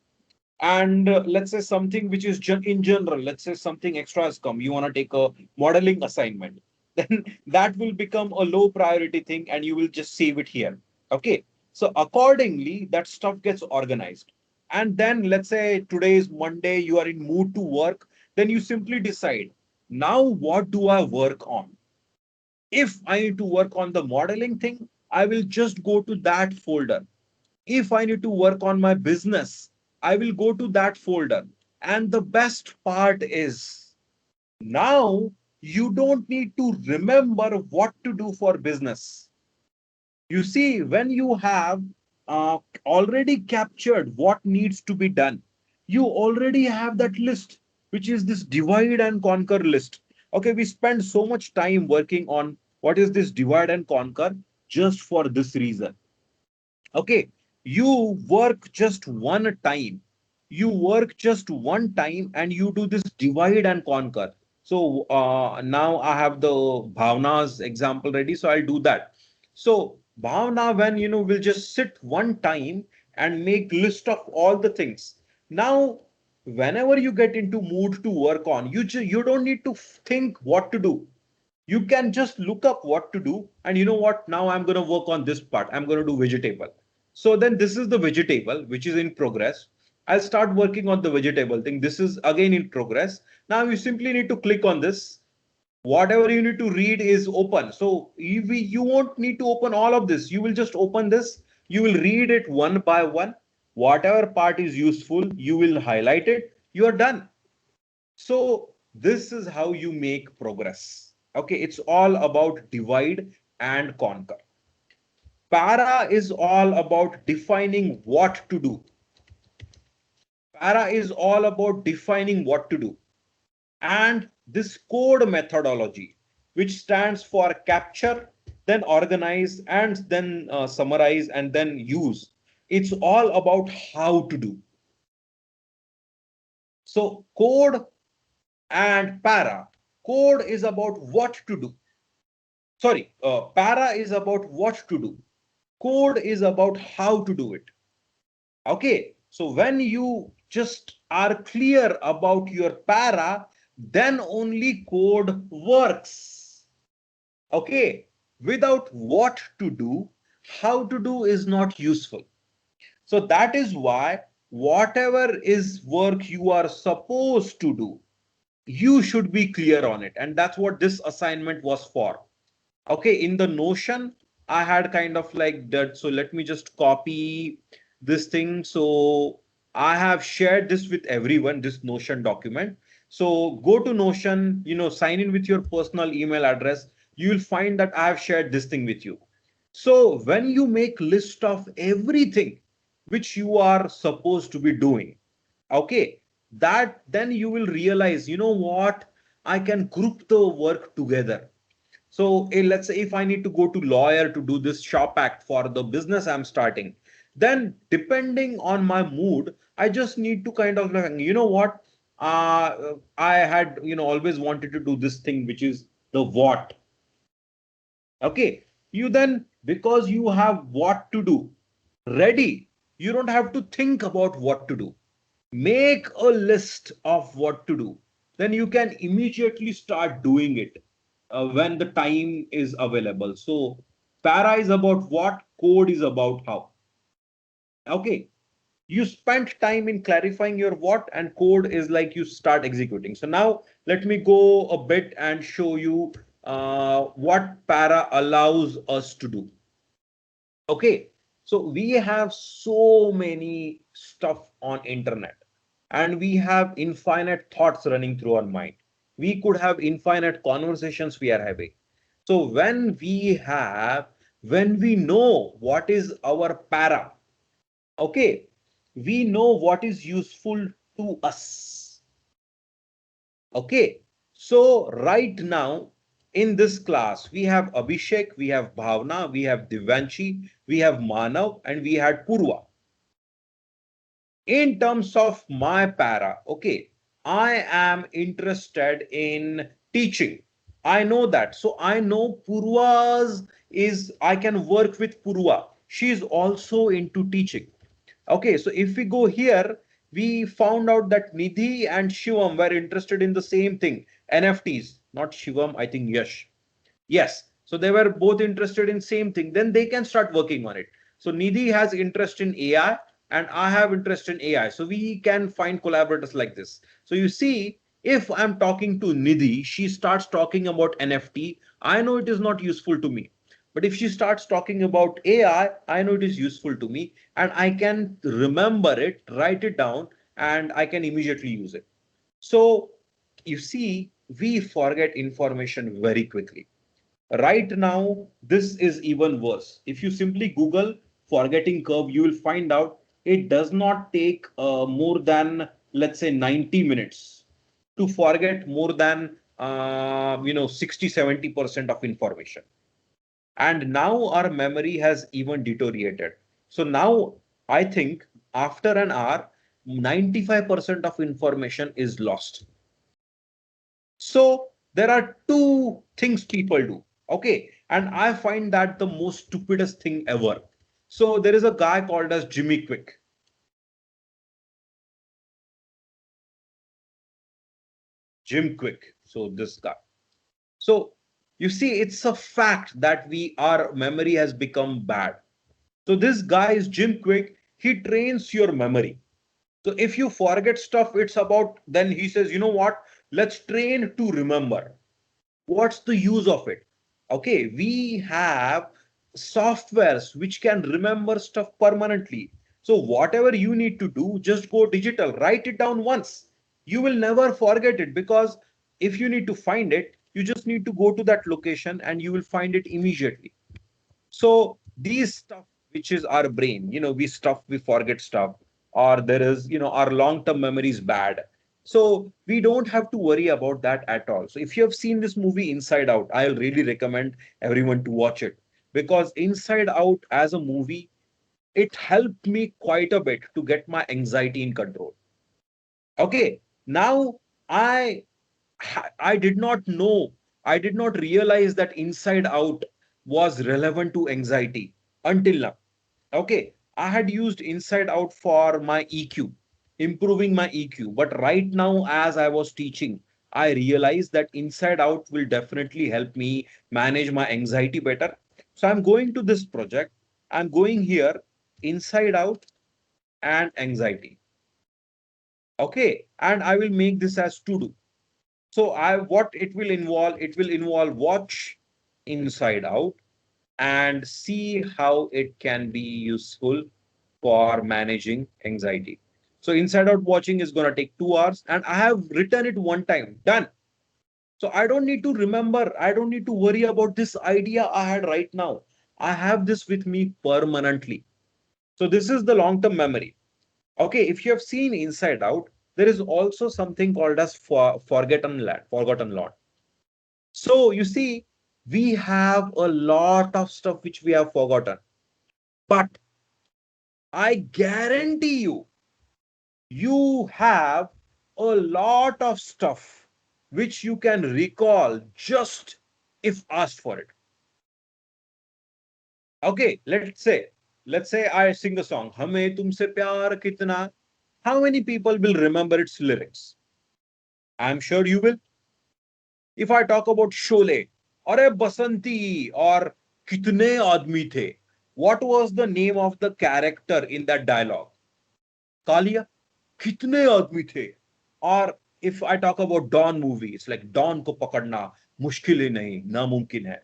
And let's say something which is in general, let's say something extra has come. You want to take a modeling assignment, then that will become a low priority thing, and you will just save it here. Okay. So, accordingly, that stuff gets organized. And then, let's say today is Monday, you are in mood to work, then you simply decide now what do I work on? If I need to work on the modeling thing, I will just go to that folder. If I need to work on my business, I will go to that folder. And the best part is now you don't need to remember what to do for business. You see, when you have already captured what needs to be done, you already have that list, which is this divide and conquer list. Okay, we spend so much time working on what is this divide and conquer just for this reason. Okay, you work just one time. You work just one time and you do this divide and conquer. So now I have the Bhavna's example ready. So I'll do that. So Bhavna, when will just sit one time and make list of all the things. Now, whenever you get into mood to work on, you don't need to think what to do. You can just look up what to do, and you know what, now I'm going to work on this part, I'm going to do vegetable. So then this is the vegetable which is in progress. I'll start working on the vegetable thing. This is again in progress. Now you simply need to click on this. Whatever you need to read is open. So you won't need to open all of this. You will just open this. You will read it one by one. Whatever part is useful, you will highlight it. You are done. So this is how you make progress. Okay, it's all about divide and conquer. Para is all about defining what to do. Para is all about defining what to do. And this code methodology, which stands for capture, then organize, and then summarize, and then use. It's all about how to do. So code and para. Code is about what to do. Sorry, para is about what to do. Code is about how to do it. Okay, so when you just are clear about your para, then only code works. Okay, without what to do, how to do is not useful. So that is why whatever is work you are supposed to do, you should be clear on it. And that's what this assignment was for. Okay, in the Notion, I had kind of like that. So let me just copy this thing. So I have shared this with everyone, this Notion document. So go to Notion, sign in with your personal email address. You will find that I have shared this thing with you. So when you make list of everything which you are supposed to be doing, okay, that then you will realize, what, I can group the work together. So let's say if I need to go to lawyer to do this shop act for the business I'm starting, then depending on my mood, I just need to kind of like, what, I had, always wanted to do this thing, which is the what. Okay. You then, because you have what to do ready, you don't have to think about what to do. Make a list of what to do. Then you can immediately start doing it when the time is available. So para is about what, code is about how. Okay. You spent time in clarifying your what, and code is like you start executing. So now let me go a bit and show you what para allows us to do. Okay. So we have so many stuff on internet, and we have infinite thoughts running through our mind. We could have infinite conversations we are having. So when we know what is our para, okay, we know what is useful to us. Okay, so right now in this class, we have Abhishek, we have Bhavna, we have Divyanshi, we have Manav, and we had Purva. In terms of my para, okay, I am interested in teaching. I know that. So I know Purva's is, I can work with Purva. She is also into teaching. Okay, so if we go here, we found out that Nidhi and Shivam were interested in the same thing, NFTs. Not Shivam, I think Yash. Yes, so they were both interested in same thing. Then they can start working on it. So Nidhi has interest in AI and I have interest in AI. So we can find collaborators like this. So you see, if I'm talking to Nidhi, she starts talking about NFT. I know it is not useful to me. But if she starts talking about AI, I know it is useful to me and I can remember it, write it down, and I can immediately use it. So you see, we forget information very quickly. Right now, this is even worse. If you simply Google forgetting curve, you will find out it does not take more than, let's say, 90 minutes to forget more than 60-70% of information. And now our memory has even deteriorated. So now I think after an hour, 95% of information is lost. So there are two things people do. Okay. And I find that the most stupidest thing ever. So there is a guy called as Jimmy Quick. Jim Quick. So this guy. So you see, it's a fact that our memory has become bad. So this guy is Jim Quick. He trains your memory. So if you forget stuff, it's about, then he says, you know what? Let's train to remember. What's the use of it? Okay, we have softwares which can remember stuff permanently. So whatever you need to do, just go digital, write it down once. You will never forget it, because if you need to find it, you just need to go to that location and you will find it immediately. So these stuff, which is our brain, we forget stuff, or there is, our long-term memory is bad. So we don't have to worry about that at all. So if you have seen this movie Inside Out, I'll really recommend everyone to watch it, because Inside Out as a movie, it helped me quite a bit to get my anxiety in control. Okay, now I I did not know, I did not realize that Inside Out was relevant to anxiety until now. Okay, I had used Inside Out for my EQ, improving my EQ. But right now, as I was teaching, I realized that Inside Out will definitely help me manage my anxiety better. So I'm going to this project. I'm going here, Inside Out and anxiety. Okay, and I will make this as to do. So what it will involve watch Inside Out and see how it can be useful for managing anxiety. So Inside Out watching is going to take 2 hours and I have written it one time, done. So I don't need to remember, I don't need to worry about this idea I had right now. I have this with me permanently. So this is the long-term memory. Okay, if you have seen Inside Out, there is also something called as forgotten lot. So you see, we have a lot of stuff which we have forgotten. But I guarantee you, you have a lot of stuff which you can recall just if asked for it. Okay, let's say I sing a song, Hame tumse pyar kitna. How many people will remember its lyrics? I'm sure you will. If I talk about Sholay, or a Basanti, or Kitne Aadmi The, what was the name of the character in that dialogue? Kalia. Kitne Aadmi The. Or if I talk about Dawn movies, like Dawn ko pakadna, mushkil hi nahi, namumkin hai.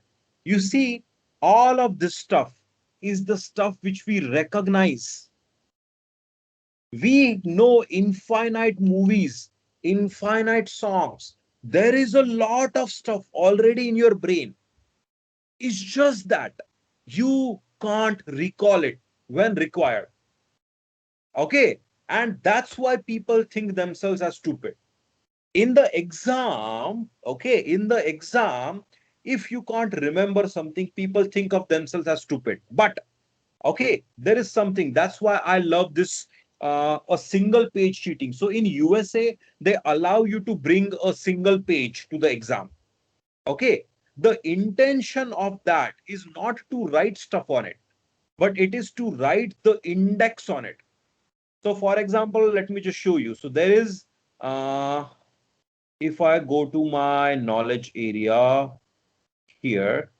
You see, all of this stuff is the stuff which we recognize. We know infinite movies, infinite songs. There is a lot of stuff already in your brain. It's just that you can't recall it when required. Okay. And that's why people think themselves as stupid. In the exam, okay, in the exam, if you can't remember something, people think of themselves as stupid. But okay, there is something. That's why I love this a single page cheating. So in USA, they allow you to bring a single page to the exam. Okay. The intention of that is not to write stuff on it, but it is to write the index on it. So for example, let me just show you. So there is, if I go to my knowledge area here,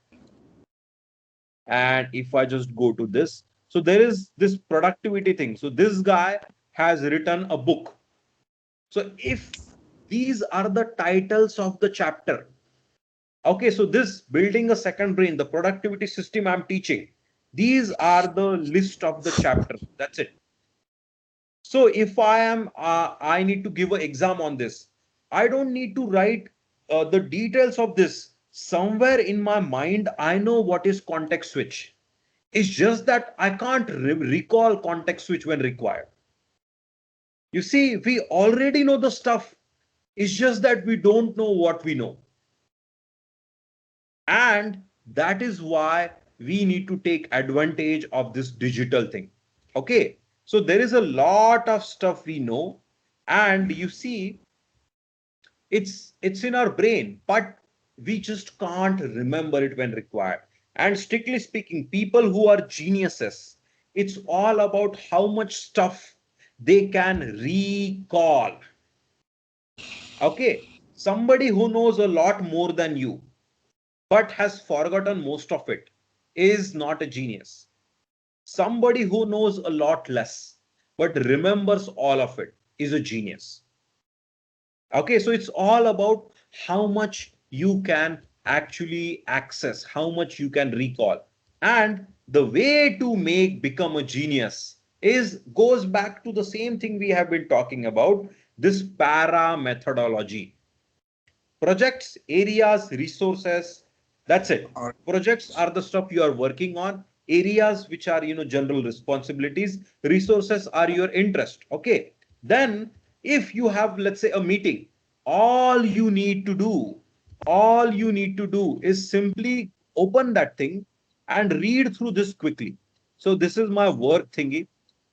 and if I just go to this, so there is this productivity thing. So this guy has written a book. So if these are the titles of the chapter, okay, so this building a second brain, the productivity system I'm teaching, these are the list of the chapters. That's it. So if I need to give an exam on this, I don't need to write the details of this. Somewhere in my mind, I know what is context switch. It's just that I can't recall context switch when required. You see, we already know the stuff. It's just that we don't know what we know. And that is why we need to take advantage of this digital thing. Okay. So there is a lot of stuff we know. And you see, it's in our brain, but we just can't remember it when required. And strictly speaking, people who are geniuses, it's all about how much stuff they can recall. Okay, somebody who knows a lot more than you but has forgotten most of it is not a genius. Somebody who knows a lot less but remembers all of it is a genius. Okay, so it's all about how much you can actually access, how much you can recall. And the way to make become a genius is goes back to the same thing we have been talking about, this para methodology. Projects, areas, resources, that's it. Projects are the stuff you are working on. Areas which are, general responsibilities. Resources are your interest. Okay. Then if you have, let's say, a meeting, all you need to do, all you need to do is simply open that thing and read through this quickly. So this is my work thingy.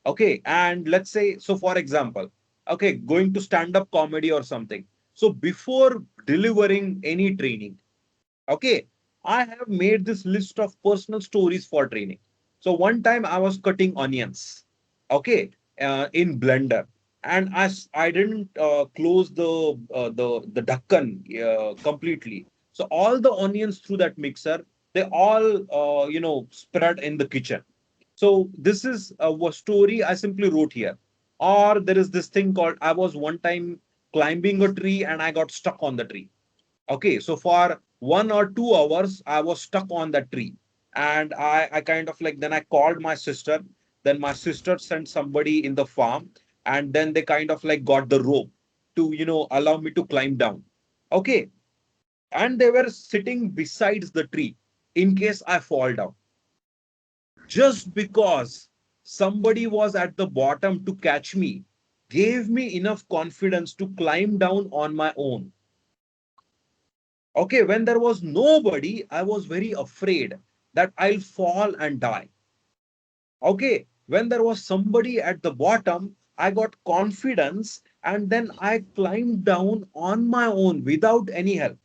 Okay. And let's say, so for example, okay, going to stand up comedy or something. So before delivering any training, okay, I have made this list of personal stories for training. So one time I was cutting onions, okay, in blender, and I didn't close the dhakkan completely. So all the onions through that mixer, they all spread in the kitchen. So this is a story I simply wrote here. Or there is this thing called, I was one time climbing a tree and I got stuck on the tree. Okay, so for 1 or 2 hours, I was stuck on that tree. And I kind of like, then I called my sister. Then my sister sent somebody in the farm. And then they kind of like got the rope to, allow me to climb down. Okay. And they were sitting besides the tree in case I fall down. Just because somebody was at the bottom to catch me gave me enough confidence to climb down on my own. Okay, when there was nobody, I was very afraid that I'll fall and die. Okay, when there was somebody at the bottom, I got confidence and then I climbed down on my own without any help.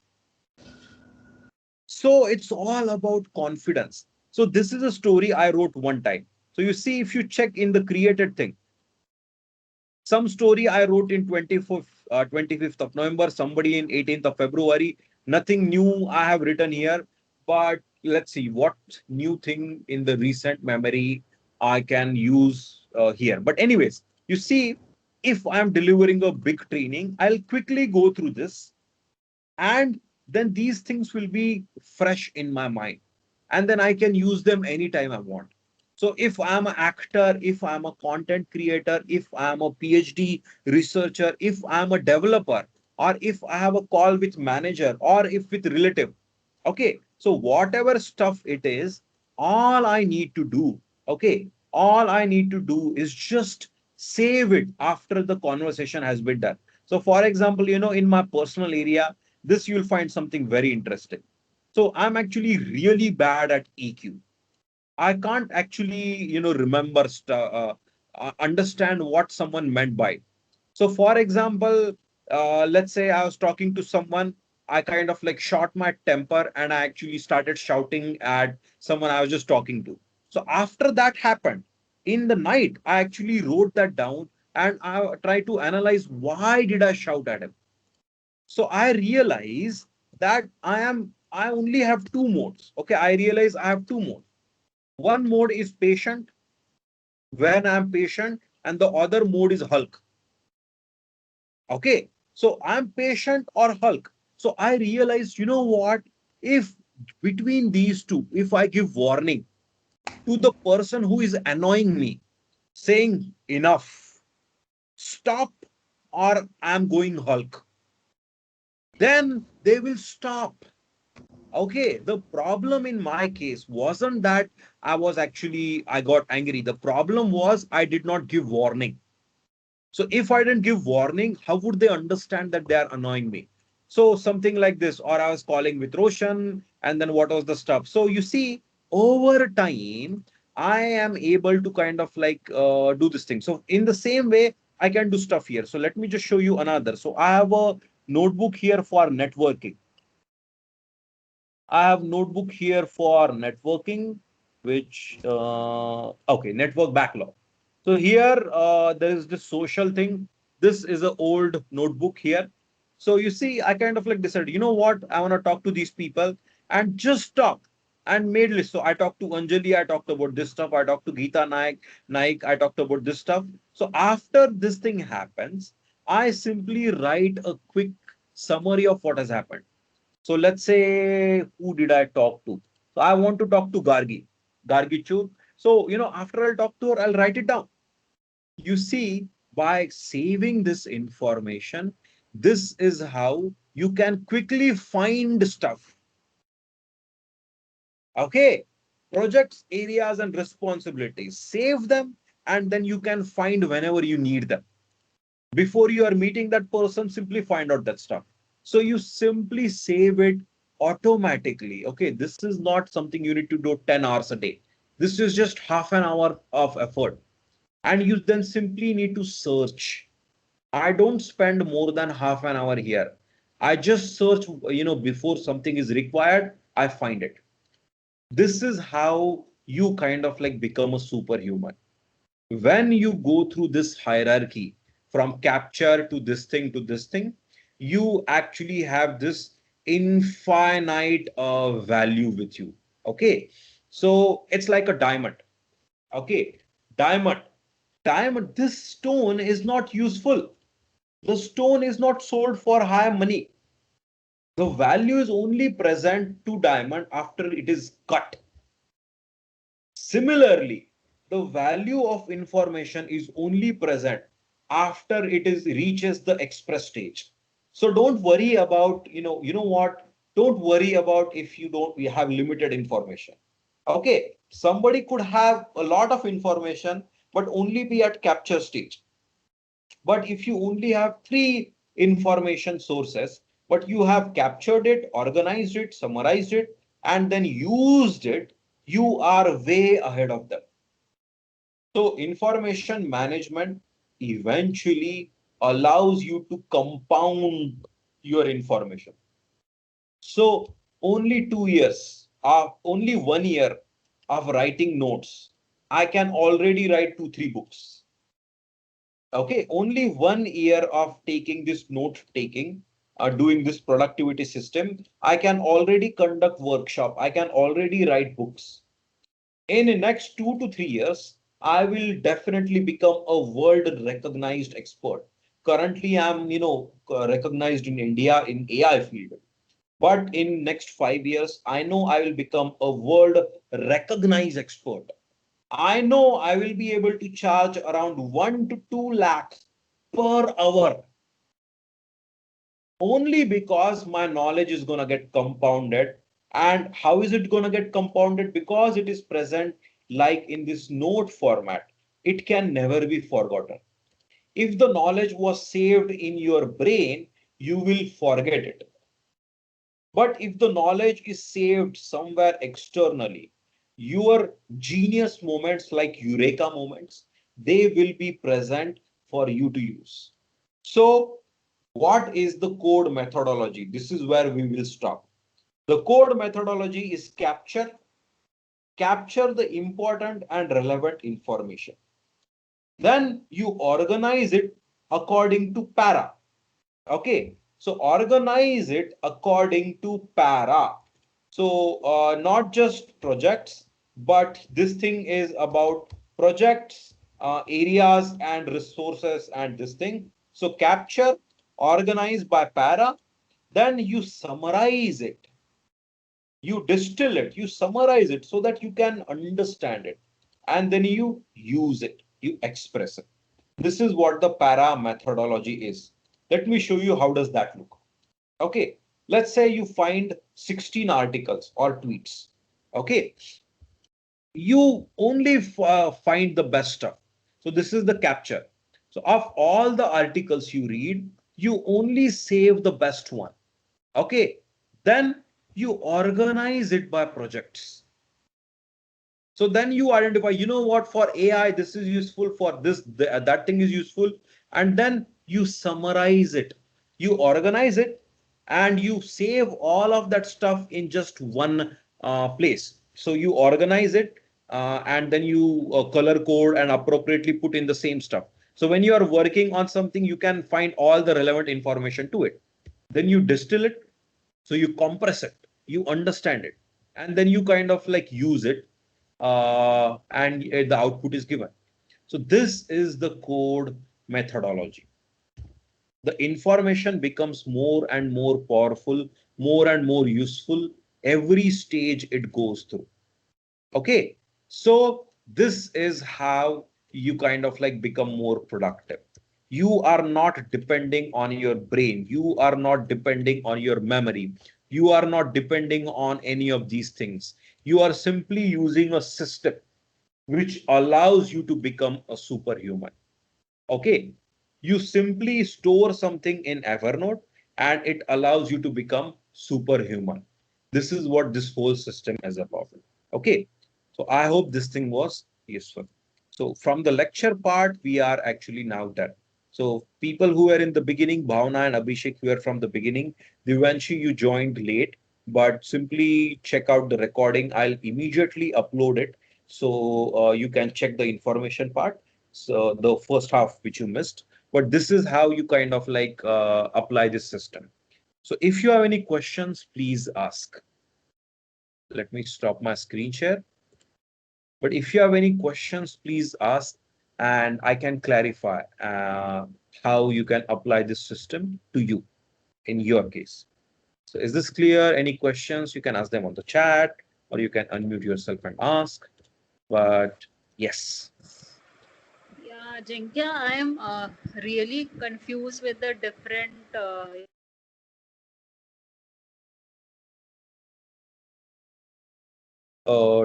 So it's all about confidence. So this is a story I wrote one time. So you see, if you check in the created thing, some story I wrote in 25th of November, somebody in 18th of February. Nothing new I have written here, but let's see what new thing in the recent memory I can use here. But anyways, you see, if I'm delivering a big training, I'll quickly go through this, and then these things will be fresh in my mind, and then I can use them anytime I want. So if I'm an actor, if I'm a content creator, if I'm a PhD researcher, if I'm a developer, or if I have a call with manager, or if with relative, okay, so whatever stuff it is, all I need to do, okay, all I need to do is just save it after the conversation has been done. So for example, in my personal area, this you'll find something very interesting. So I'm actually really bad at EQ. I can't actually, remember understand what someone meant by it. So, for example, let's say I was talking to someone, I kind of like shot my temper and I actually started shouting at someone I was just talking to. So, after that happened in the night, I actually wrote that down and I tried to analyze why did I shout at him. So, I realize that I only have two modes. Okay, I realize I have two modes. One mode is patient when I'm patient, and the other mode is Hulk. Okay, so I'm patient or Hulk. So I realized, you know what? If between these two, if I give warning to the person who is annoying me, saying enough, stop, or I'm going Hulk, then they will stop. Okay, the problem in my case wasn't that I got angry. The problem was I did not give warning. So if I didn't give warning, how would they understand that they are annoying me? So something like this, or I was calling with Roshan, and then what was the stuff? So you see, over time, I am able to kind of like do this thing. So in the same way, I can do stuff here. So let me just show you another. So I have a notebook here for networking. I have notebook here for networking, which okay, network backlog. So here there is this social thing. This is an old notebook here. So you see, I kind of like decided, you know what? I want to talk to these people and just talk and made list. So I talked to Anjali, I talked about this stuff. I talked to Geeta Naik, I talked about this stuff. So after this thing happens, I simply write a quick summary of what has happened. So let's say, who did I talk to? So I want to talk to Gargi Chur. So, after I'll talk to her, I'll write it down. You see, by saving this information, this is how you can quickly find stuff. Okay. Projects, areas, and responsibilities. Save them, and then you can find whenever you need them. Before you are meeting that person, simply find out that stuff. So you simply save it automatically. Okay, this is not something you need to do 10 hours a day. This is just half an hour of effort, and you then simply need to search. I don't spend more than half an hour here. I just search, before something is required, I find it. This is how you kind of like become a superhuman. When you go through this hierarchy from capture to this thing, you actually have this infinite value with you. Okay, so it's like a diamond. Okay, diamond, diamond. This stone is not useful. The stone is not sold for high money. The value is only present to diamond after it is cut. Similarly, the value of information is only present after it is reaches the express stage. So don't worry about, what? Don't worry about if you have limited information. Okay, somebody could have a lot of information, but only be at capture stage. But if you only have three information sources, but you have captured it, organized it, summarized it, and then used it, you are way ahead of them. So information management eventually allows you to compound your information. So only 2 years, only 1 year of writing notes, I can already write 2, 3 books. Okay, only 1 year of taking this note taking, doing this productivity system, I can already conduct workshop. I can already write books. In the next 2 to 3 years, I will definitely become a world recognized expert. Currently, I'm recognized in India in AI field. But in next 5 years, I know I will become a world recognized expert. I know I will be able to charge around 1 to 2 lakhs per hour only because my knowledge is going to get compounded. And how is it going to get compounded? Because it is present like in this note format. It can never be forgotten. If the knowledge was saved in your brain, you will forget it. But if the knowledge is saved somewhere externally, your genius moments like eureka moments, they will be present for you to use. So what is the code methodology? This is where we will stop. The code methodology is capture the important and relevant information. Then you organize it according to para. Okay, so organize it according to para. So not just projects, but this thing is about projects, areas and resources and this thing. So capture, organize by para, then you summarize it, you distill it, you summarize it so that you can understand it, and then you use it, you express it. This is what the para methodology is. Let me show you how does that look. Okay, let's say you find 16 articles or tweets. Okay, you only find the best stuff. So this is the capture. So of all the articles you read, you only save the best one. Okay, then you organize it by projects. So then you identify, you know what, for AI, this is useful, for this, that thing is useful. And then you summarize it, you organize it, and you save all of that stuff in just one place. So you organize it and then you color code and appropriately put in the same stuff. So when you are working on something, you can find all the relevant information to it. Then you distill it. So you compress it, you understand it, and then you kind of like use it and the output is given. So this is the code methodology. The information becomes more and more powerful, more and more useful every stage it goes through. Okay, so this is how you kind of like become more productive. You are not depending on your brain, you are not depending on your memory, you are not depending on any of these things. You are simply using a system which allows you to become a superhuman. Okay, you simply store something in Evernote and it allows you to become superhuman. This is what this whole system is about. Okay, so I hope this thing was useful. So from the lecture part, we are actually now done. So people who were in the beginning, Bhavna and Abhishek, who were from the beginning, Divanshi, you joined late, but simply check out the recording. I'll immediately upload it. So you can check the information part. So the first half which you missed, but this is how you kind of like apply this system. So if you have any questions, please ask. Let me stop my screen share. But if you have any questions, please ask and I can clarify how you can apply this system to you in your case. So is this clear? Any questions? You can ask them on the chat or you can unmute yourself and ask. But yes. Yeah, Jinkya, I am really confused with the different.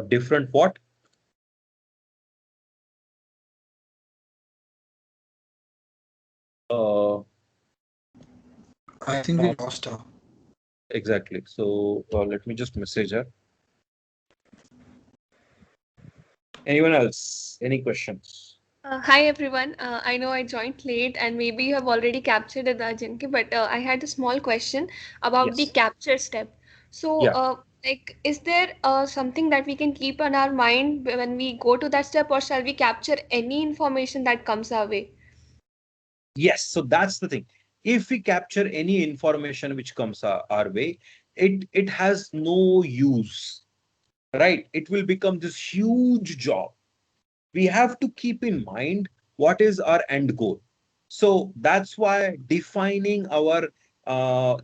Different what? Uh, I think we lost her. exactly. So let me just message her. Anyone else? Any questions? Hi everyone. I know I joined late and maybe you have already captured it, Ajinkya, but I had a small question about the Yes. capture step. So, Yeah. like, is there something that we can keep on our mind when we go to that step, or shall we capture any information that comes our way? Yes. So that's the thing. If we capture any information which comes our way, it has no use, right? It will become this huge job. We have to keep in mind what is our end goal. So that's why defining our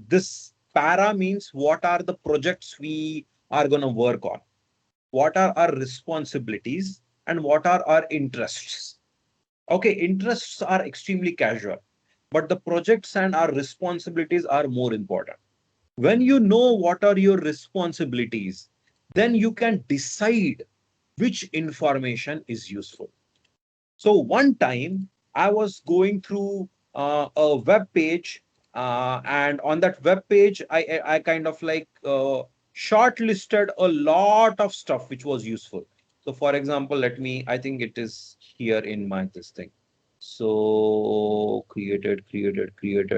this para means what are the projects we are going to work on, what are our responsibilities, and what are our interests. Okay, interests are extremely casual, but the projects and our responsibilities are more important. When you know what are your responsibilities, then you can decide which information is useful. So one time I was going through a web page, and on that web page, I kind of like shortlisted a lot of stuff which was useful. So, for example, I think it is here in my this thing. So created.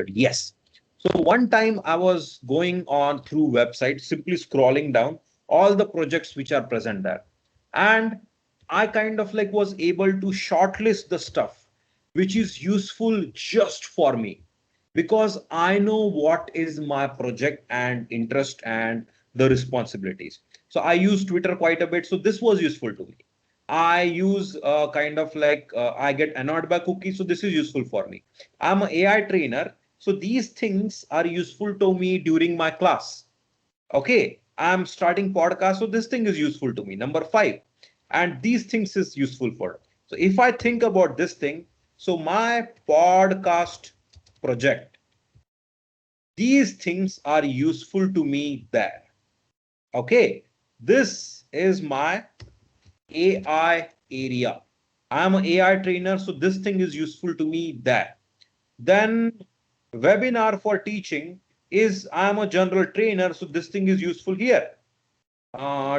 Yes. So one time I was going on through website, simply scrolling down all the projects which are present there. And I kind of like was able to shortlist the stuff which is useful just for me, because I know what is my project and interest and the responsibilities. So I use Twitter quite a bit. So this was useful to me. I use kind of like I get annoyed by cookies. So this is useful for me. I'm an AI trainer. So these things are useful to me during my class. Okay. I'm starting podcast. So this thing is useful to me. Number five. And these things is useful for. So if I think about this thing, so my podcast project, these things are useful to me there. Okay. This is my AI area. I'm an AI trainer, so this thing is useful to me there. Then webinar for teaching is I'm a general trainer, so this thing is useful here.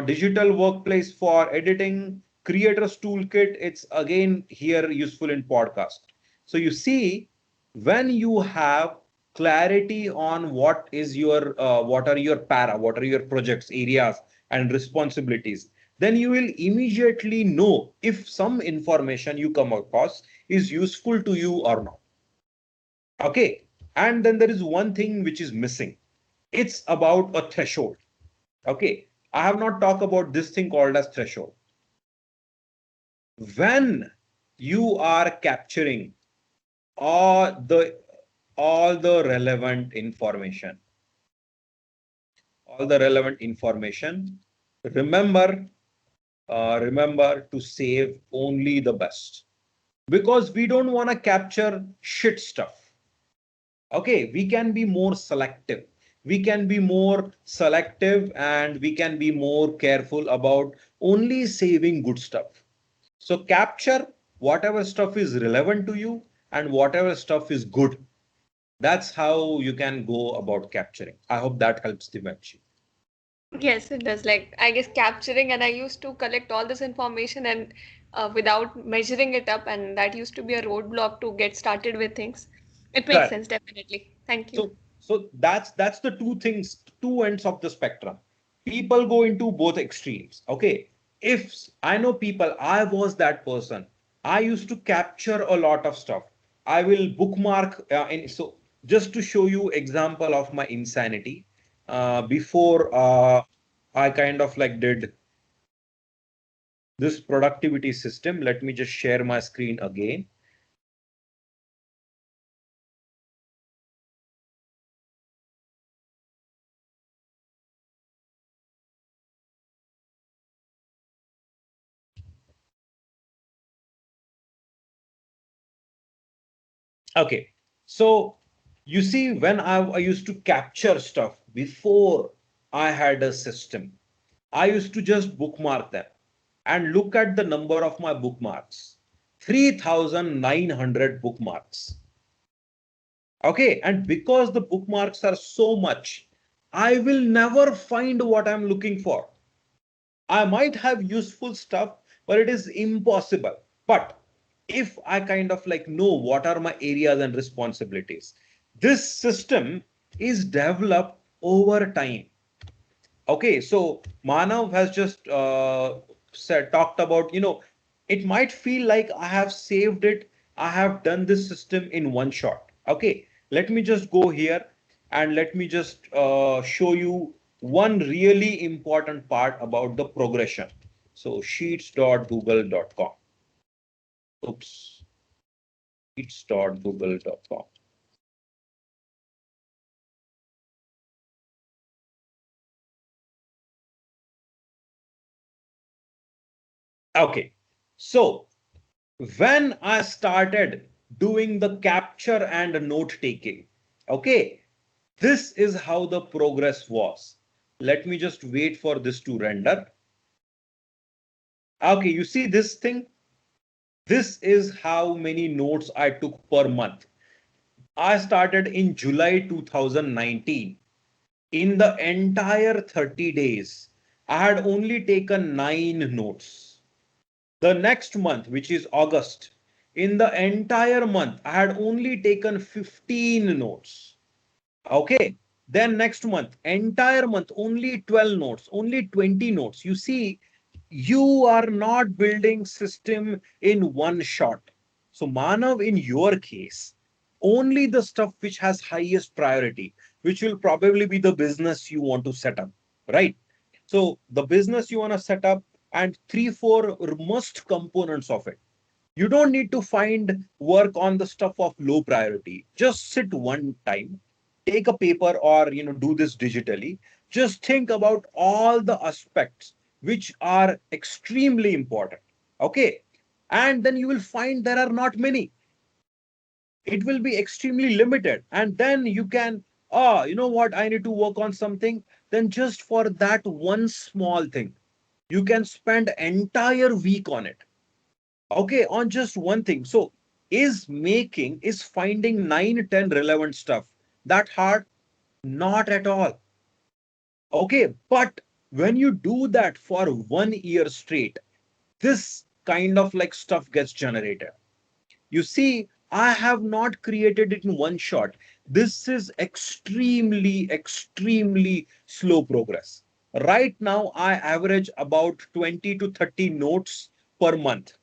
Digital workplace for editing, creators toolkit, it's again here useful in podcast. So you see, when you have clarity on what is your what are your what are your projects areas and responsibilities, then you will immediately know if some information you come across is useful to you or not. Okay. And then there is one thing which is missing. It's about a threshold. Okay. I have not talked about this thing called as threshold. When you are capturing all the relevant information, remember remember to save only the best, because we don't want to capture shit stuff. Okay, we can be more selective. And we can be more careful about only saving good stuff. So capture whatever stuff is relevant to you and whatever stuff is good. That's how you can go about capturing. I hope that helps, Divanshi. Yes, it does. Like, I guess capturing, and I used to collect all this information and without measuring it up, and that used to be a roadblock to get started with things. It makes Correct. sense, definitely. Thank you. So that's the two things, two ends of the spectrum. People go into both extremes. Okay. If I know people, I was that person. I used to capture a lot of stuff. I will bookmark. So just to show you example of my insanity, before I kind of like did this productivity system. Let me just share my screen again. Okay, so you see, when I used to capture stuff before I had a system, I used to just bookmark them and look at the number of my bookmarks. 3,900 bookmarks. Okay, and because the bookmarks are so much, I will never find what I'm looking for. I might have useful stuff, but it is impossible. But if I kind of like know what are my areas and responsibilities, this system is developed over time. Okay, so Manav has just talked about, it might feel like I have saved it, I have done this system in one shot. Okay, let me just go here and let me just show you one really important part about the progression. So sheets.google.com. Oops, sheets.google.com. Okay, so when I started doing the capture and note taking, okay, this is how the progress was. Let me just wait for this to render. Okay, you see this thing? This is how many notes I took per month. I started in July 2019. In the entire 30 days, I had only taken 9 notes. The next month, which is August, in the entire month, I had only taken 15 notes. Okay. Then next month, entire month, only 12 notes, only 20 notes. You see, you are not building system in one shot. So Manav, in your case, only the stuff which has highest priority, which will probably be the business you want to set up, right? So the business you want to set up and three, four must components of it. You don't need to find work on the stuff of low priority. Just sit one time, take a paper or do this digitally. Just think about all the aspects which are extremely important. Okay. And then you will find there are not many. It will be extremely limited. And then you can, you know what, I need to work on something. Then just for that one small thing, you can spend entire week on it. Okay, on just one thing. So is finding 9, 10 relevant stuff that hard? Not at all. Okay, but when you do that for 1 year straight, this kind of like stuff gets generated. You see, I have not created it in one shot. This is extremely slow progress. Right now, I average about 20 to 30 notes per month.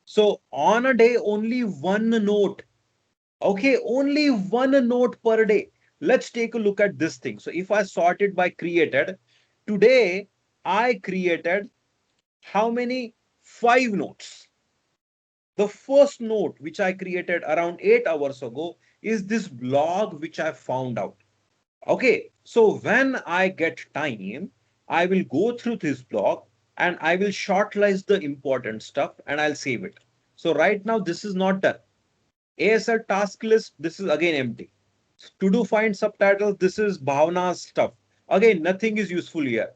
So on a day, only one note. Okay, only one note per day. Let's take a look at this thing. So if I sort it by created, today I created how many? 5 notes. The first note which I created around 8 hours ago is this blog which I found out. Okay, so when I get time, I will go through this blog and I will shortlist the important stuff and I'll save it. So right now this is not done. ASL task list, this is again empty. To do find subtitles, this is Bhavana's stuff. Again, nothing is useful here.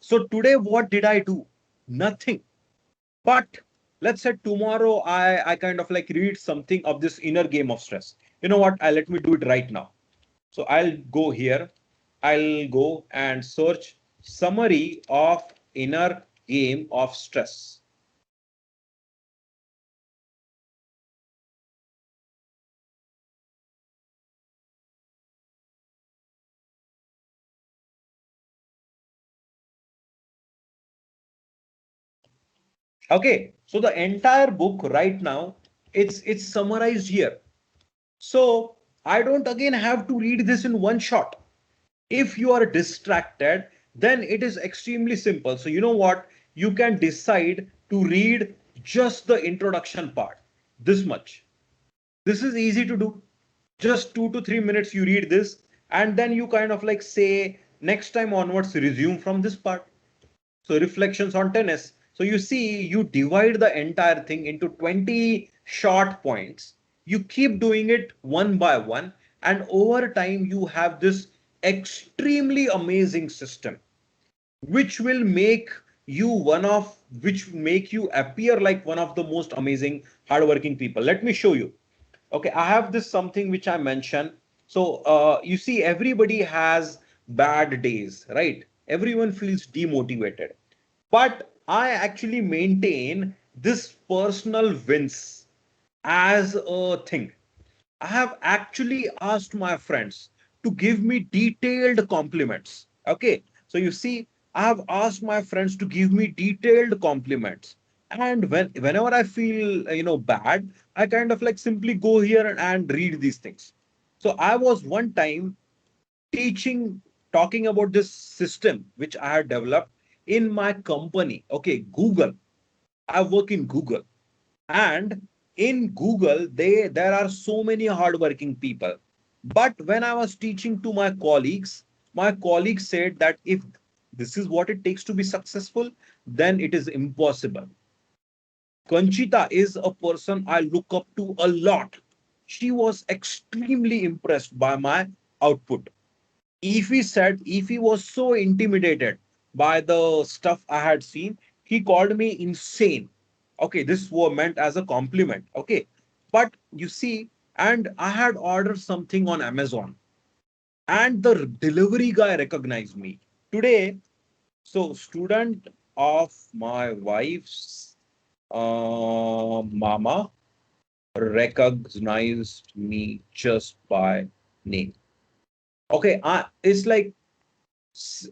So today, what did I do? Nothing. But let's say tomorrow I kind of like read something of this inner game of stress. You know what? Let me do it right now. So I'll go here. I'll go and search summary of inner game of stress. Okay, so the entire book right now, it's summarized here. So I don't again have to read this in one shot. If you are distracted, then it is extremely simple. So you know what? You can decide to read just the introduction part, this much. This is easy to do. Just 2 to 3 minutes you read this, and then you kind of like say next time onwards resume from this part. So reflections on tennis. So you see, you divide the entire thing into 20 short points. You keep doing it one by one, and over time you have this extremely amazing system, which will make you which make you appear like one of the most amazing hardworking people. Let me show you. Okay, I have this something which I mentioned. So you see, everybody has bad days, right? Everyone feels demotivated. But I actually maintain this personal wins as a thing. I have actually asked my friends to give me detailed compliments. Okay. So you see, I have asked my friends to give me detailed compliments. And whenever I feel bad, I kind of like simply go here and read these things. So I was one time teaching, talking about this system which I had developed in my company. Okay, Google. I work in Google. And in Google, there are so many hardworking people. But when I was teaching to my colleagues said that if this is what it takes to be successful, then it is impossible. Conchita is a person I look up to a lot. She was extremely impressed by my output. Ify was so intimidated by the stuff I had seen, he called me insane. Okay, this was meant as a compliment. Okay, but you see, and I had ordered something on Amazon, and the delivery guy recognized me today. So, student of my wife's mama recognized me just by name. Okay, it's like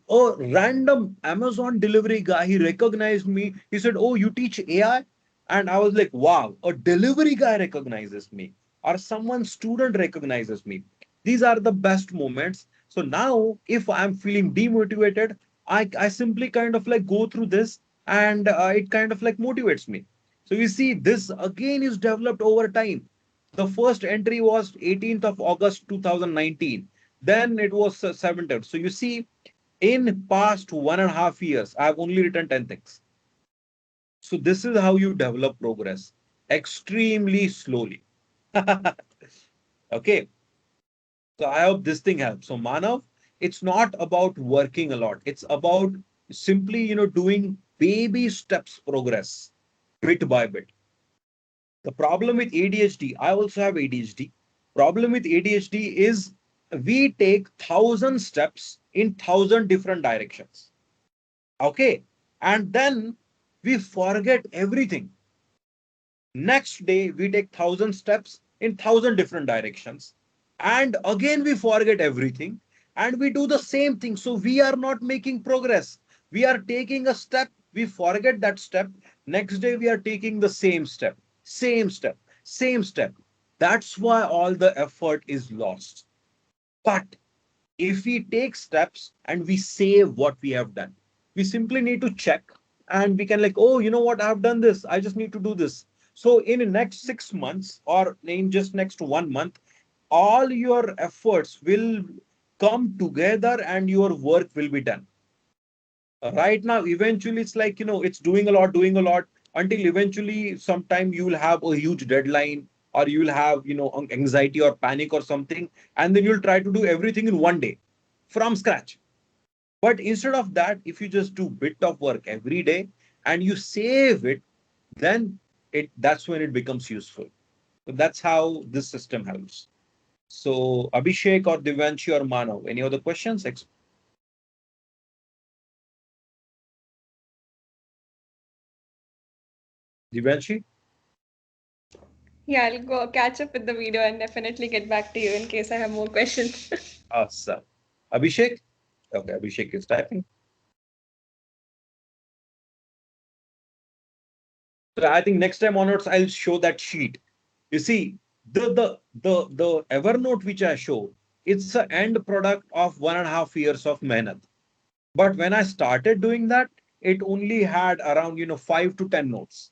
a random Amazon delivery guy. He recognized me. He said, "Oh, you teach AI?" And I was like, "Wow, a delivery guy recognizes me, or someone student recognizes me." These are the best moments. So now, if I'm feeling demotivated, I simply kind of like go through this, and it kind of like motivates me. So you see, this again is developed over time. The first entry was 18th of August 2019. Then it was 7th. So you see, in past 1.5 years, I've only written 10 things. So this is how you develop progress, extremely slowly. Okay. So I hope this thing helps. So Manav, it's not about working a lot. It's about simply, doing baby steps progress bit by bit. The problem with ADHD, I also have ADHD. Problem with ADHD is we take 1,000 steps in 1,000 different directions. Okay. And then we forget everything. Next day, we take 1,000 steps in 1,000 different directions. And again, we forget everything. And we do the same thing. So we are not making progress. We are taking a step, we forget that step. Next day, we are taking the same step, same step, same step. That's why all the effort is lost. But if we take steps and we save what we have done, we simply need to check, and we can like, oh, you know what, I've done this, I just need to do this. So in the next 6 months, or in just next 1 month, all your efforts will come together and your work will be done. Right now, eventually it's like, it's doing a lot, until eventually sometime you will have a huge deadline, or you will have, anxiety or panic or something, and then you'll try to do everything in one day from scratch. But instead of that, if you just do bit of work every day and you save it, then that's when it becomes useful. So that's how this system helps. So Abhishek or Divyanshi or Manav, any other questions? Divyanshi? Yeah, I'll go catch up with the video and definitely get back to you in case I have more questions. Awesome. Abhishek? Okay, Abhishek is typing. So I think next time onwards, I'll show that sheet. You see, the Evernote which I show, it's an end product of 1.5 years of mehnat. But when I started doing that, it only had around 5 to 10 notes.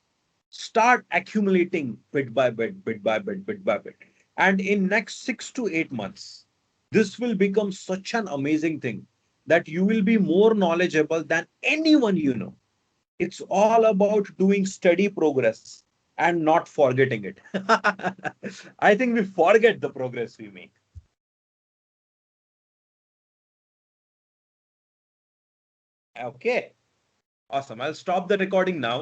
Start accumulating bit by bit, bit by bit, bit by bit. And in next 6 to 8 months, this will become such an amazing thing that you will be more knowledgeable than anyone you know. It's all about doing steady progress and not forgetting it. I think we forget the progress we make. Okay. Awesome. I'll stop the recording now.